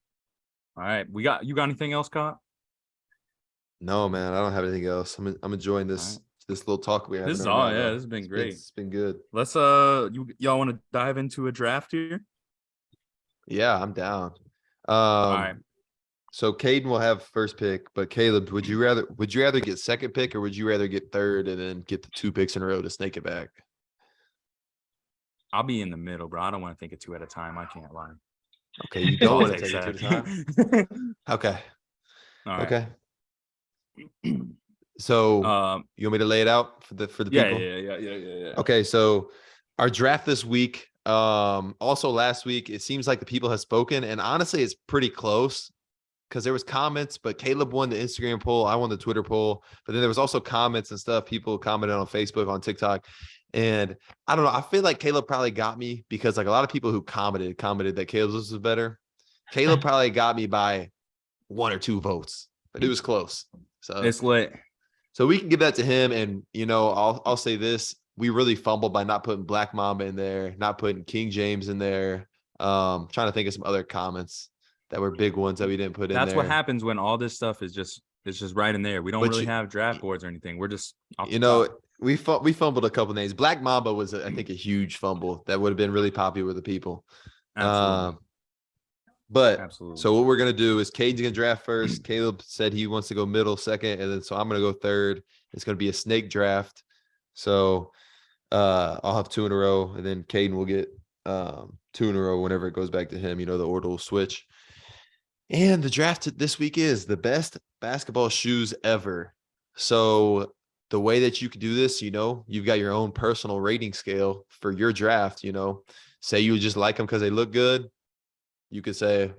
All right, you got anything else, Cop? No, man, I don't have anything else. I'm enjoying this this little talk we have. This is all. Yeah, this has been great. It's been good. Let's y'all want to dive into a draft here? Yeah, I'm down. All right. So Caden will have first pick, but Caleb, would you rather get second pick or would you rather get third and then get the 2 picks in a row to snake it back? I'll be in the middle, bro. I don't want to think of 2 at a time. I can't lie. Okay, you don't want to Politics, take it 2 at a time? Okay. All right. Okay. So you want me to lay it out for the people? Yeah. Okay, so our draft this week, also last week, it seems like the people have spoken, and honestly, it's pretty close because there was comments, but Caleb won the Instagram poll, I won the Twitter poll, but then there was also comments and stuff. People commented on Facebook, on TikTok, and I don't know. I feel like Caleb probably got me because like a lot of people who commented that Caleb's was better. Caleb probably got me by 1 or 2 votes, but it was close. So it's lit. So we can give that to him. And, I'll say this. We really fumbled by not putting Black Mamba in there, not putting King James in there. Trying to think of some other comments that were big ones that we didn't put in there. That's what happens when all this stuff is just right in there. We don't really have draft boards or anything. We're just we fumbled a couple names. Black Mamba was, I think, a huge fumble that would have been really popular with the people. Absolutely. So what we're gonna do is Caden's gonna draft first. Caleb said he wants to go middle second, and then so I'm gonna go third. It's gonna be a snake draft. So I'll have 2 in a row, and then Caden will get 2 in a row whenever it goes back to him. The order will switch. And the draft this week is the best basketball shoes ever. So the way that you could do this, you've got your own personal rating scale for your draft. Say you just like them because they look good. You could say,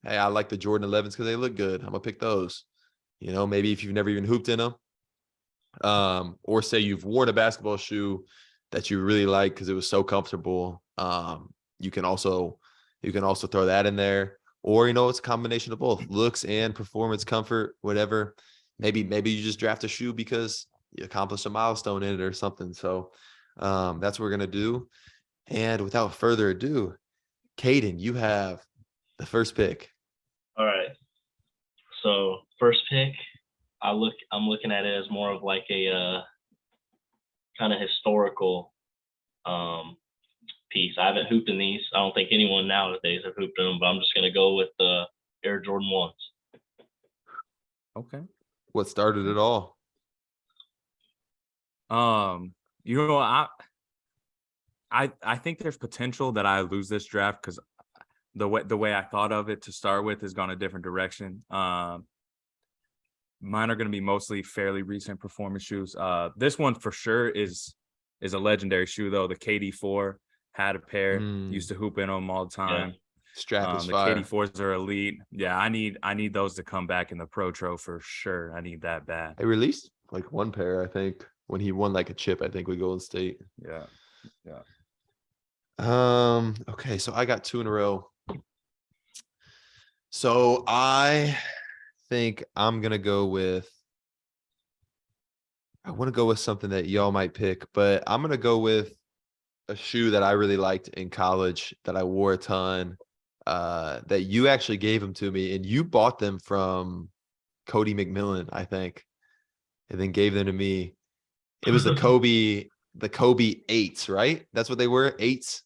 hey, I like the Jordan 11s because they look good. I'm gonna pick those. Maybe if you've never even hooped in them, or say you've worn a basketball shoe that you really like because it was so comfortable. You can also throw that in there, or it's a combination of both looks and performance, comfort, whatever. Maybe you just draft a shoe because you accomplished a milestone in it or something. So that's what we're gonna do. And without further ado, Caden, you have the first pick. All right. So first pick, I'm looking at it as more of like a kind of historical piece. I haven't hooped in these. I don't think anyone nowadays have hooped in them, but I'm just gonna go with the Air Jordan 1s. Okay. What started it all? I think there's potential that I lose this draft because the way I thought of it to start with has gone a different direction. Mine are going to be mostly fairly recent performance shoes. This one for sure is a legendary shoe though. The KD4 had a pair. Used to hoop in them all the time. Yeah. Strap is the fire. KD4s are elite. Yeah, I need those to come back in the Pro Tro for sure. I need that bad. They released like one pair, I think, when he won like a chip, I think, with Golden State. Yeah. Okay, so I got 2 in a row. So I think I want to go with something that y'all might pick, but I'm going to go with a shoe that I really liked in college that I wore a ton, that you actually gave them to me, and you bought them from Cody McMillan, I think, and then gave them to me. It was the Kobe 8s, right? That's what they were, 8s.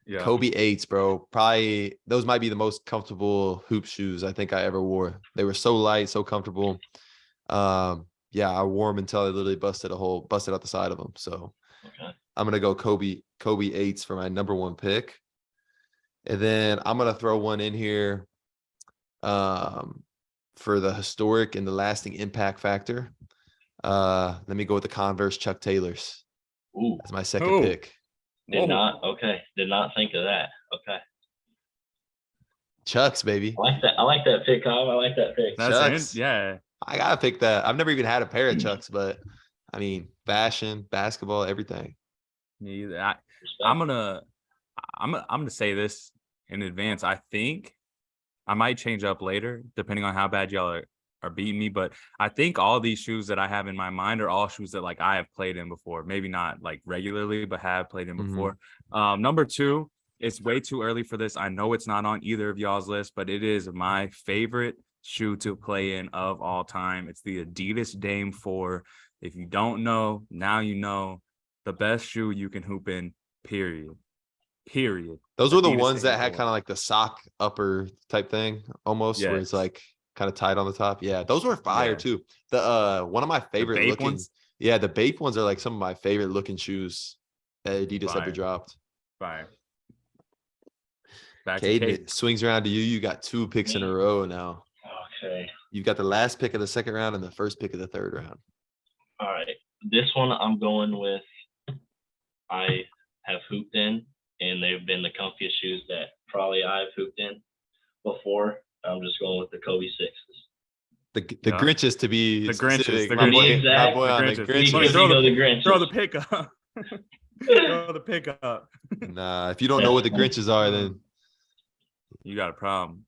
Yeah. Kobe 8s, bro. Probably those might be the most comfortable hoop shoes I think I ever wore. They were so light, so comfortable. Yeah, I wore them until I literally busted out the side of them. So Okay. I'm gonna go Kobe 8s for my number 1 pick. And then I'm gonna throw one in here for the historic and the lasting impact factor. Let me go with the Converse Chuck Taylors. Ooh. That's my second pick. Did not think of that. Okay. Chucks, baby. I like that pick, Kyle. I like that pick. Chucks. Yeah. I gotta pick that. I've never even had a pair of Chucks, but I mean, fashion, basketball, everything. Yeah, I'm gonna say this in advance. I think I might change up later, depending on how bad y'all are beating me. But I think all these shoes that I have in my mind are all shoes that like I have played in before. Maybe not like regularly, but have played in before. Number 2, it's way too early for this. I know it's not on either of y'all's list, but it is my favorite shoe to play in of all time. It's the Adidas Dame 4. If you don't know, now you know. The best shoe you can hoop in, period. Those were the Adidas ones that Dame had 4. kind of like the sock upper type thing, almost, where it's Yes. like kind of tight on the top. Yeah, those were fire too. The one of my favorite Bape looking ones? Yeah, the Bape ones are like some of my favorite looking shoes that Adidas ever Fire. dropped. Fire. Back to Caden, Caden. it swings around to you. You got 2 picks in a row now. Okay. You've got the last pick of the second round and the first pick of the third round. All right. This one I'm going with. I have hooped in, and they've been the comfiest shoes that probably I've hooped in before. I'm just going with the Kobe 6s. The Grinches, to be The specific. Grinches. My boy The on the Grinches. Grinches. Throw the pick up. Throw the pick up. Nah, if you don't know what the Grinches are, then you got a problem.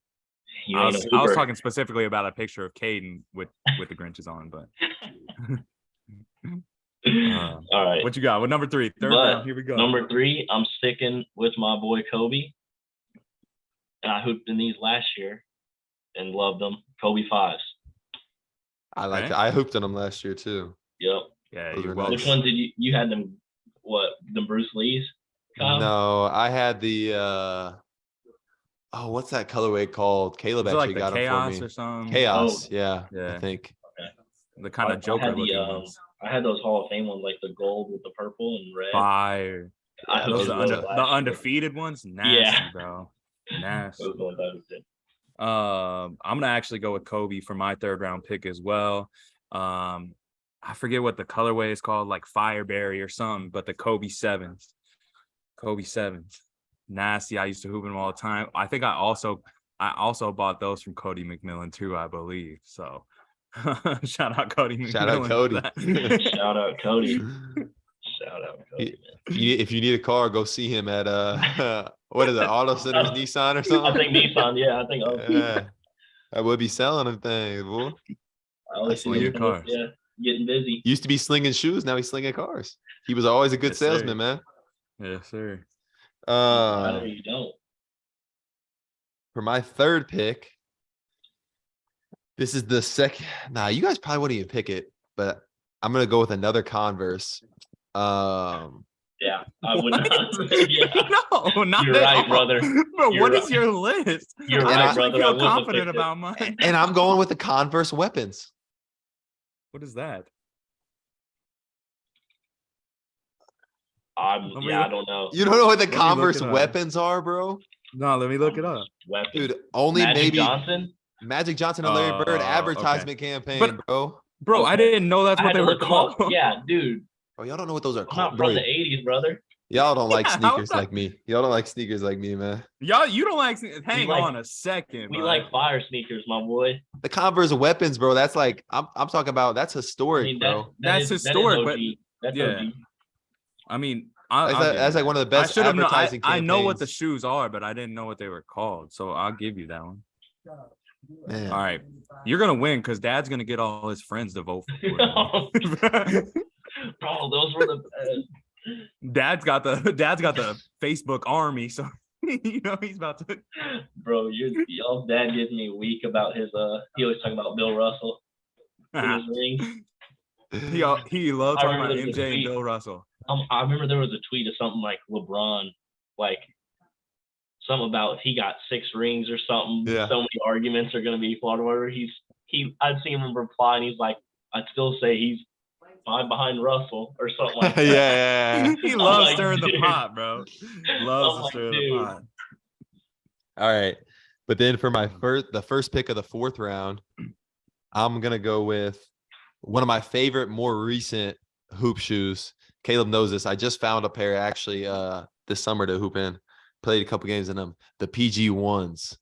You I ain't was a hooper. talking specifically about a picture of Caden with the Grinches on, but all right. what you got? What number 3? Third round. Here we go. Number 3, I'm sticking with my boy Kobe. And I hooped in these last year and loved them. Kobe 5s. I like that. I hooped on them last year too. Yep. Yeah, Those you're are welcome. nice. Which one did you had them? What, the Bruce Lees? Kyle? No, I had the what's that colorway called? Caleb Is it actually like the got them for Chaos me. or something? Chaos, yeah, Yeah. I think. The kind of Joker looking ones. I had those Hall of Fame ones, like the gold with the purple and red. Fire. I Yeah, hooped Those those in are are those tough. the last year. undefeated ones. Nasty, Yeah. bro. Those Nasty. are the ones I hooped in. I'm gonna actually go with Kobe for my 3rd round pick as well. I forget what the colorway is called, like Fireberry or something, but the Kobe sevens. Kobe sevens. Nasty. I used to hoop them all the time. I think I also bought those from Cody McMillan too, I believe. So shout out Cody McMillan. Shout out for Cody. that. Shout out Cody. Shout out Cody, If you need a car, go see him at what is it, Auto Centers Nissan or man. something? I think Nissan. Yeah, I think. Yeah, I would be selling them things, boy. I always see Slinging those cars. Yeah, getting busy. Used to be slinging shoes, now he's slinging cars. He was always a good Yes, sir. salesman, man. Yes, sir. Either you don't. For my 3rd pick, this is the second. Nah, you guys probably wouldn't even pick it, but I'm gonna go with another Converse. Yeah, I would What? not. Yeah, No, not You're at right, all. brother. Bro, You're what is right. your list? You're right, I actually brother. I feel wouldn't have confident picked it. about mine. and I'm going with the Converse weapons. What is that? I don't know. You don't know what the Let me look Converse it up. weapons are, bro? No, let me look it up. Weapon. Dude, only Magic maybe Johnson. Magic Johnson and Larry Bird Okay. advertisement campaign, But- bro. Bro, I Okay. didn't know that's I what had they to were look them up. called. Yeah, dude. Oh, y'all don't know what those are I'm called, not bro. from the '80s, brother. Y'all don't like Yeah, how sneakers about- like me. Y'all don't like sneakers like me, man. Y'all, you don't like. Hang like- on a second. We bud. like fire sneakers, my boy. The Converse weapons, bro. That's like I'm talking about. That's I historic, mean, bro. That's that is historic, OG. but- That's yeah. OG. I mean, That's like one of the best I should have known. advertising I know what the campaigns. shoes are, but I didn't know what they were called. So I'll give you that one. Man. All right, you're gonna win because Dad's gonna get all his friends to vote for him. Bro, those were the best. Dad's got the Facebook army, so you know he's about to. Bro, y'all's dad gives me a week about his he always talking about Bill Russell and his ring. He loves I talking about remember there was a MJ and tweet. Bill Russell. I remember there was a tweet of something like LeBron, like something about he got 6 rings or something. Yeah. So many arguments are gonna be fought or whatever. I'd seen him reply and he's like, I'd still say he's behind Russell or something like that. yeah. He I'm loves like, stirring the dude. pot, bro. Loves I'm to like, stir the dude. pot. All right. But then for the first pick of the 4th round, I'm gonna go with one of my favorite, more recent hoop shoes. Caleb knows this. I just found a pair actually this summer to hoop in. Played a couple games in them. The PG ones.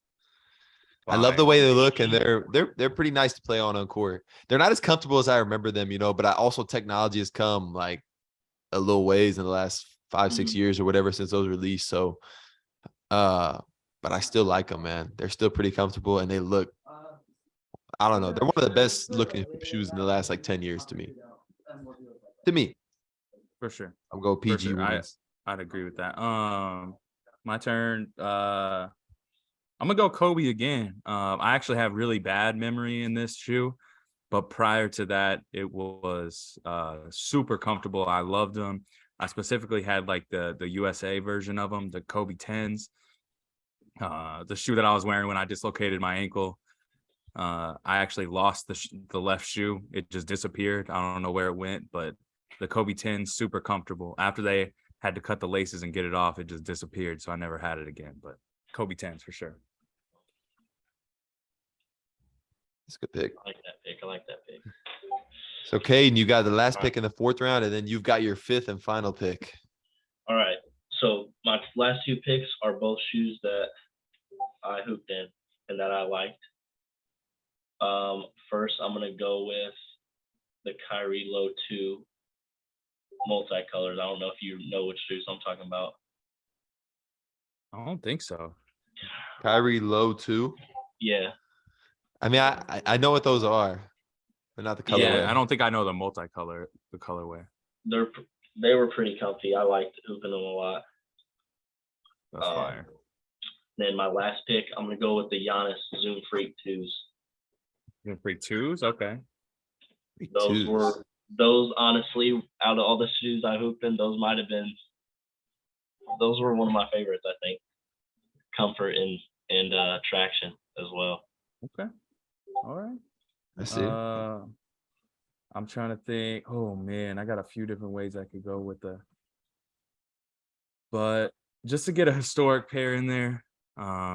I love the way they look, and they're pretty nice to play on court. They're not as comfortable as I remember them, but also technology has come like a little ways in the last 5-6 years or whatever since those released. So, but I still like them, man. They're still pretty comfortable, and they look. I don't know. They're one of the best looking shoes in the last like 10 years to me. For sure. I'm going PG sure. ones. I'd agree with that. My turn. I'm gonna go Kobe again. I actually have really bad memory in this shoe, but prior to that, it was super comfortable. I loved them. I specifically had like the USA version of them, the Kobe 10s. The shoe that I was wearing when I dislocated my ankle. I actually lost the left shoe. It just disappeared. I don't know where it went, but the Kobe 10s, super comfortable. After they had to cut the laces and get it off, it just disappeared. So I never had it again, but Kobe 10s for sure. That's a good pick. I like that pick. So, Caden, you got the last pick in the 4th round, and then you've got your 5th and final pick. All right. So my last 2 picks are both shoes that I hooped in and that I liked. First, I'm gonna go with the Kyrie Low 2 multicolored. I don't know if you know which shoes I'm talking about. I don't think so. Kyrie Low 2. Yeah. I mean, I know what those are, but not the colorway. Yeah, I don't think I know the colorway. They were pretty comfy. I liked hooping them a lot. That's fire. Then my last pick, I'm gonna go with the Giannis Zoom Freak 2s. You're free 2s? Okay. Those honestly, out of all the shoes I hooped in, those were one of my favorites, I think. Comfort and traction as well. Okay. All right. I see. I'm trying to think. Oh man, I got a few different ways I could go with the but just to get a historic pair in there,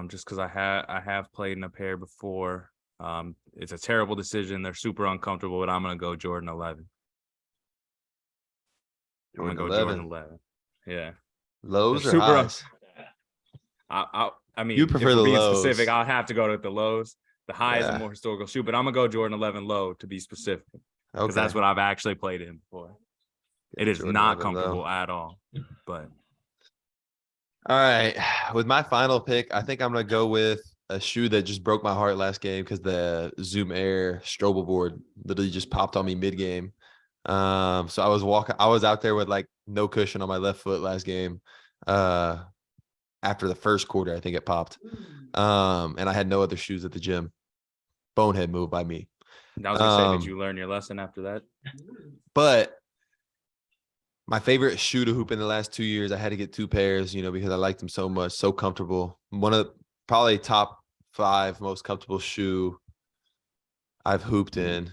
just because I have played in a pair before. It's a terrible decision. They're super uncomfortable, but I'm gonna go Jordan 11. I'm gonna go Jordan 11. Yeah, Lows they're or super. highs? I mean, You prefer if the we're being lows. specific, I'll have to go to the lows. The high is a Yeah. more historical shoe, but I'm gonna go Jordan 11 low to be specific, because Okay. that's what I've actually played in before. It is Jordan not 11 low. comfortable at all, but All right. With my final pick, I think I'm gonna go with a shoe that just broke my heart last game because the Zoom Air Strobel board literally just popped on me mid-game. So I was out there with like no cushion on my left foot last game. After the first quarter, I think it popped. And I had no other shoes at the gym. Bonehead move by me. I was gonna say, did you learn your lesson after that? But my favorite shoe to hoop in the last 2 years, I had to get 2 pairs, because I liked them so much, so comfortable. One of probably top 5 most comfortable shoe I've hooped in.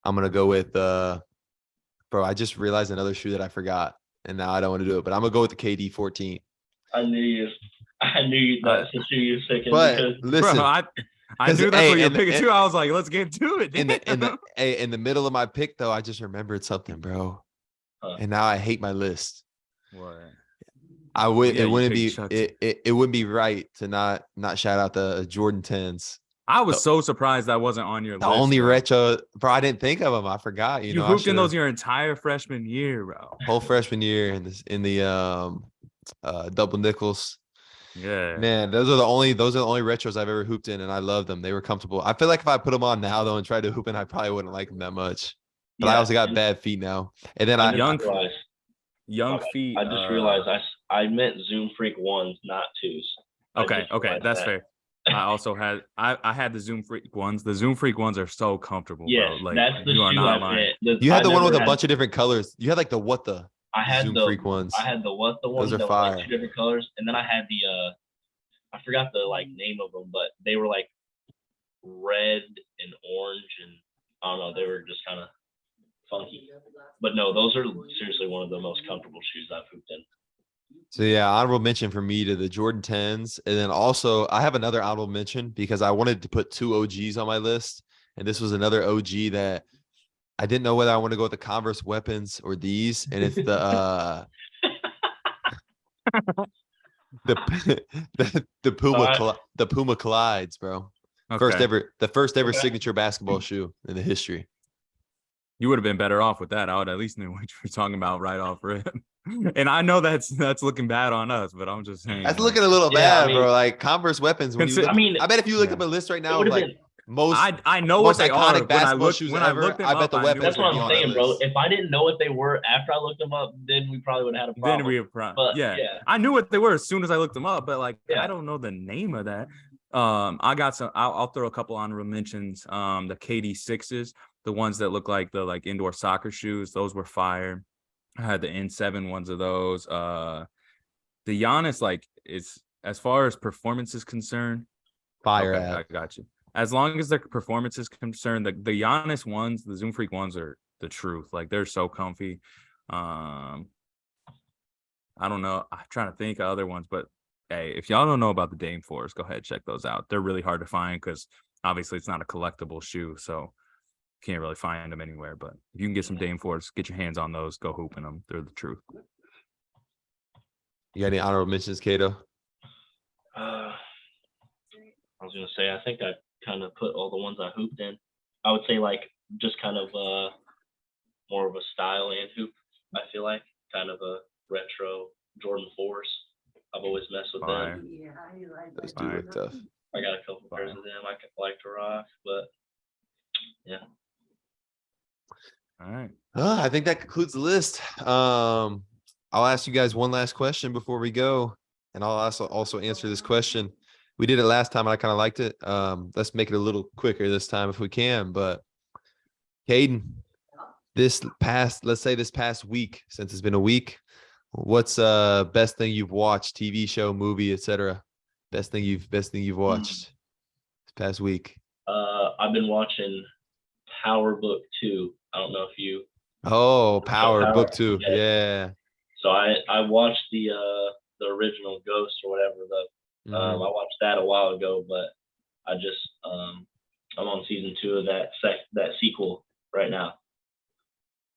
I'm gonna go with bro. I just realized another shoe that I forgot, and now I don't want to do it. But I'm gonna go with the KD 14. I knew that's the shoe you was picking But because listen, Bro, I knew that's what you're picking too. I was like, let's get to it. in the middle of my pick though, I just remembered something, bro. And now I hate my list. What? It wouldn't be right to not shout out the Jordan 10s. I was so surprised that wasn't on your list. The only bro. retro, bro. I didn't think of them. I forgot. You hooped in those your entire freshman year, bro. Whole freshman year in the double nickels. Yeah, man, those are the only retros I've ever hooped in, and I love them. They were comfortable. I feel like if I put them on now though and tried to hoop in, I probably wouldn't like them that much. But I also got bad feet now. And then young feet. I just realized I meant Zoom Freak 1s, not 2s. Okay, that's fair. I also had I had the Zoom Freak 1s. The Zoom Freak 1s are so comfortable, yes, bro. Like, that's the you are shoe not I lying. meant. You had the one with a bunch of different colors. You had like the I had Zoom the Freak ones. I had the ones Those are that fire. were like 2 different colors, and then I had the I forgot the like name of them, but they were like red and orange, and I don't know, they were just kind of funky. But no, those are seriously one of the most comfortable shoes I've hooped in. So yeah, honorable mention for me to the Jordan 10s. And then also I have another honorable mention because I wanted to put 2 OGs on my list. And this was another OG that I didn't know whether I want to go with the Converse Weapons or these. And it's the the Puma Clydes, bro. Okay. The first ever signature basketball shoe in the history. You would have been better off with that. I would at least knew what you were talking about right off rip. And I know that's looking bad on us, but I'm just saying. That's looking a little bad, bro. Like Converse Weapons. When I bet if you looked up a list right now, like most I know what they are. Basketball shoes ever. I bet the Weapons. That's what I'm saying, bro. If I didn't know what they were after I looked them up, then we probably would have had a problem. Then we have problem. Yeah, I knew what they were as soon as I looked them up, but like I don't know the name of that. I got some. I'll throw a couple honorable mentions. The KD 6s, the ones that look like the indoor soccer shoes. Those were fire. I had the N7 ones of those. The Giannis, it's as far as performance is concerned, fire. Okay, I got you. As long as the performance is concerned, the Giannis ones, the Zoom Freak ones are the truth. Like, they're so comfy. I don't know. I'm trying to think of other ones, but hey, if y'all don't know about the Dame 4s, go ahead, check those out. They're really hard to find because obviously it's not a collectible shoe, so you can't really find them anywhere. But if you can get some Dame 4s, get your hands on those, go hooping them. They're the truth. You got any honorable mentions, Cato? I was gonna say, I think I kind of put all the ones I hooped in. I would say just kind of more of a style and hoop. I feel like kind of a retro Jordan 4s. I've always messed with them. Those do look tough. I got a couple pairs of them I like to rock, but yeah. All right. I think that concludes the list. I'll ask you guys one last question before we go, and I'll also answer this question. We did it last time, and I kind of liked it. Let's make it a little quicker this time if we can. But Caden, this past week, since it's been a week, what's best thing you've watched, TV show, movie, etc.? Best thing you've watched this past week? I've been watching Power Book 2. I don't know if you. Oh, Power Book 2. Yeah. So I watched the original Ghost or whatever. I watched that a while ago, but I just I'm on season 2 of that sequel right now.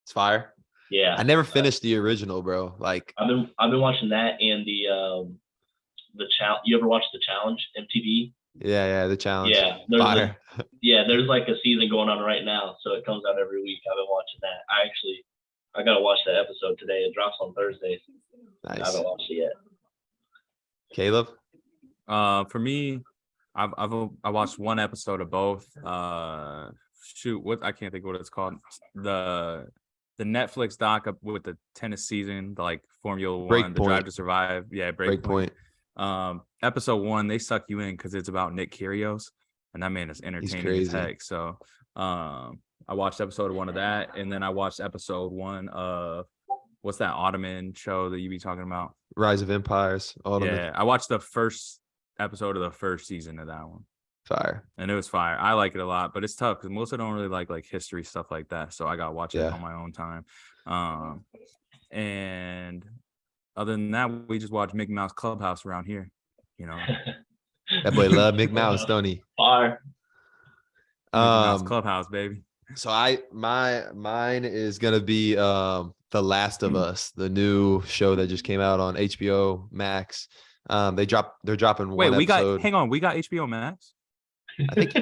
It's fire. Yeah, I never finished the original, bro. Like, I've been watching that and the challenge. You ever watch the Challenge MTV? yeah, the challenge. Yeah, Fire. there's like a season going on right now, so it comes out every week. I've been watching that. I gotta watch that episode today. It drops on Thursdays. I Nice. haven't watched it yet. Caleb? For me, I watched one episode of both. What I can't think what it's called. The Netflix doc up with the tennis season, the like Formula One, the Drive to Survive. Yeah, Breakpoint. Episode 1, they suck you in because it's about Nick Kyrgios, and that man is entertaining as heck. So, I watched episode 1 of that, and then I watched episode 1 of what's that Ottoman show that you be talking about? Rise of Empires. Ottoman. Yeah, I watched the first episode of the first season of that one. Fire. And it was fire. I like it a lot, but it's tough because most of them don't really like history stuff like that. So I gotta watch it on my own time. And other than that, we just watch Mickey Mouse Clubhouse around here. You know, That boy love Mickey Mouse, don't he? Fire. Mickey Mouse Clubhouse, baby. So mine is gonna be The Last of Us, the new show that just came out on HBO Max. They're dropping one episode. Hang on, we got HBO Max. I think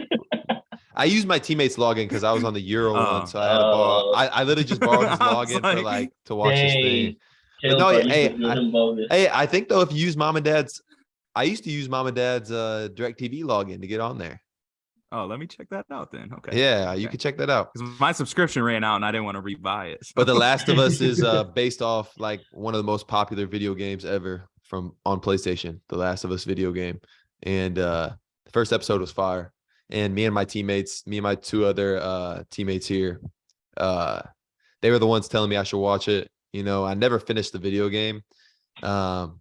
I used my teammate's login because I was on the Euro one, so I had to borrow. I literally just borrowed his login to watch this thing. But no, I think though, if you use mom and dad's, I used to use mom and dad's DirecTV login to get on there. Oh, let me check that out then. Okay. Yeah, you can check that out. My subscription ran out and I didn't want to rebuy it. So. But The Last of Us is based off like one of the most popular video games ever on PlayStation, The Last of Us video game. And the first episode was fire. And me and my 2 other teammates here, they were the ones telling me I should watch it. You know, I never finished the video game. So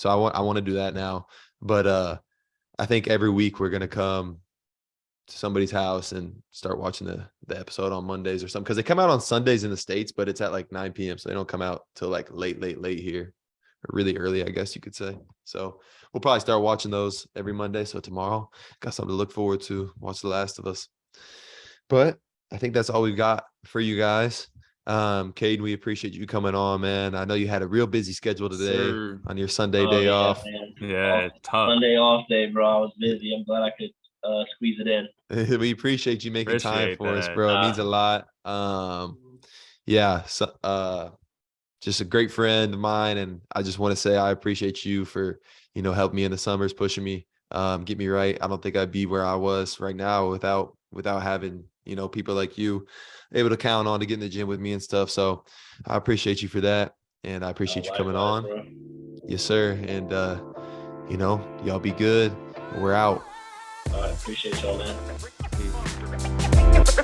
I want to do that now. But I think every week we're gonna come to somebody's house and start watching the episode on Mondays or something, because they come out on Sundays in the States, but it's at like 9 p.m. So they don't come out till like late here, or really early, I guess you could say. So we'll probably start watching those every Monday. So tomorrow, got something to look forward to, watch The Last of Us. But I think that's all we've got for you guys. Caden, we appreciate you coming on, man. I know you had a real busy schedule today on your Sunday day off. Man. Yeah, tough. Sunday off day, bro. I was busy. I'm glad I could squeeze it in. We appreciate you making time for us, that. bro. It means a lot. Just a great friend of mine, and I just want to say I appreciate you for, helping me in the summers, pushing me, get me right. I don't think I'd be where I was right now without having, people like you able to count on to get in the gym with me and stuff. So I appreciate you for that, and I appreciate you coming on. Bro. Yes, sir. And y'all be good. We're out. I appreciate y'all, man. Peace.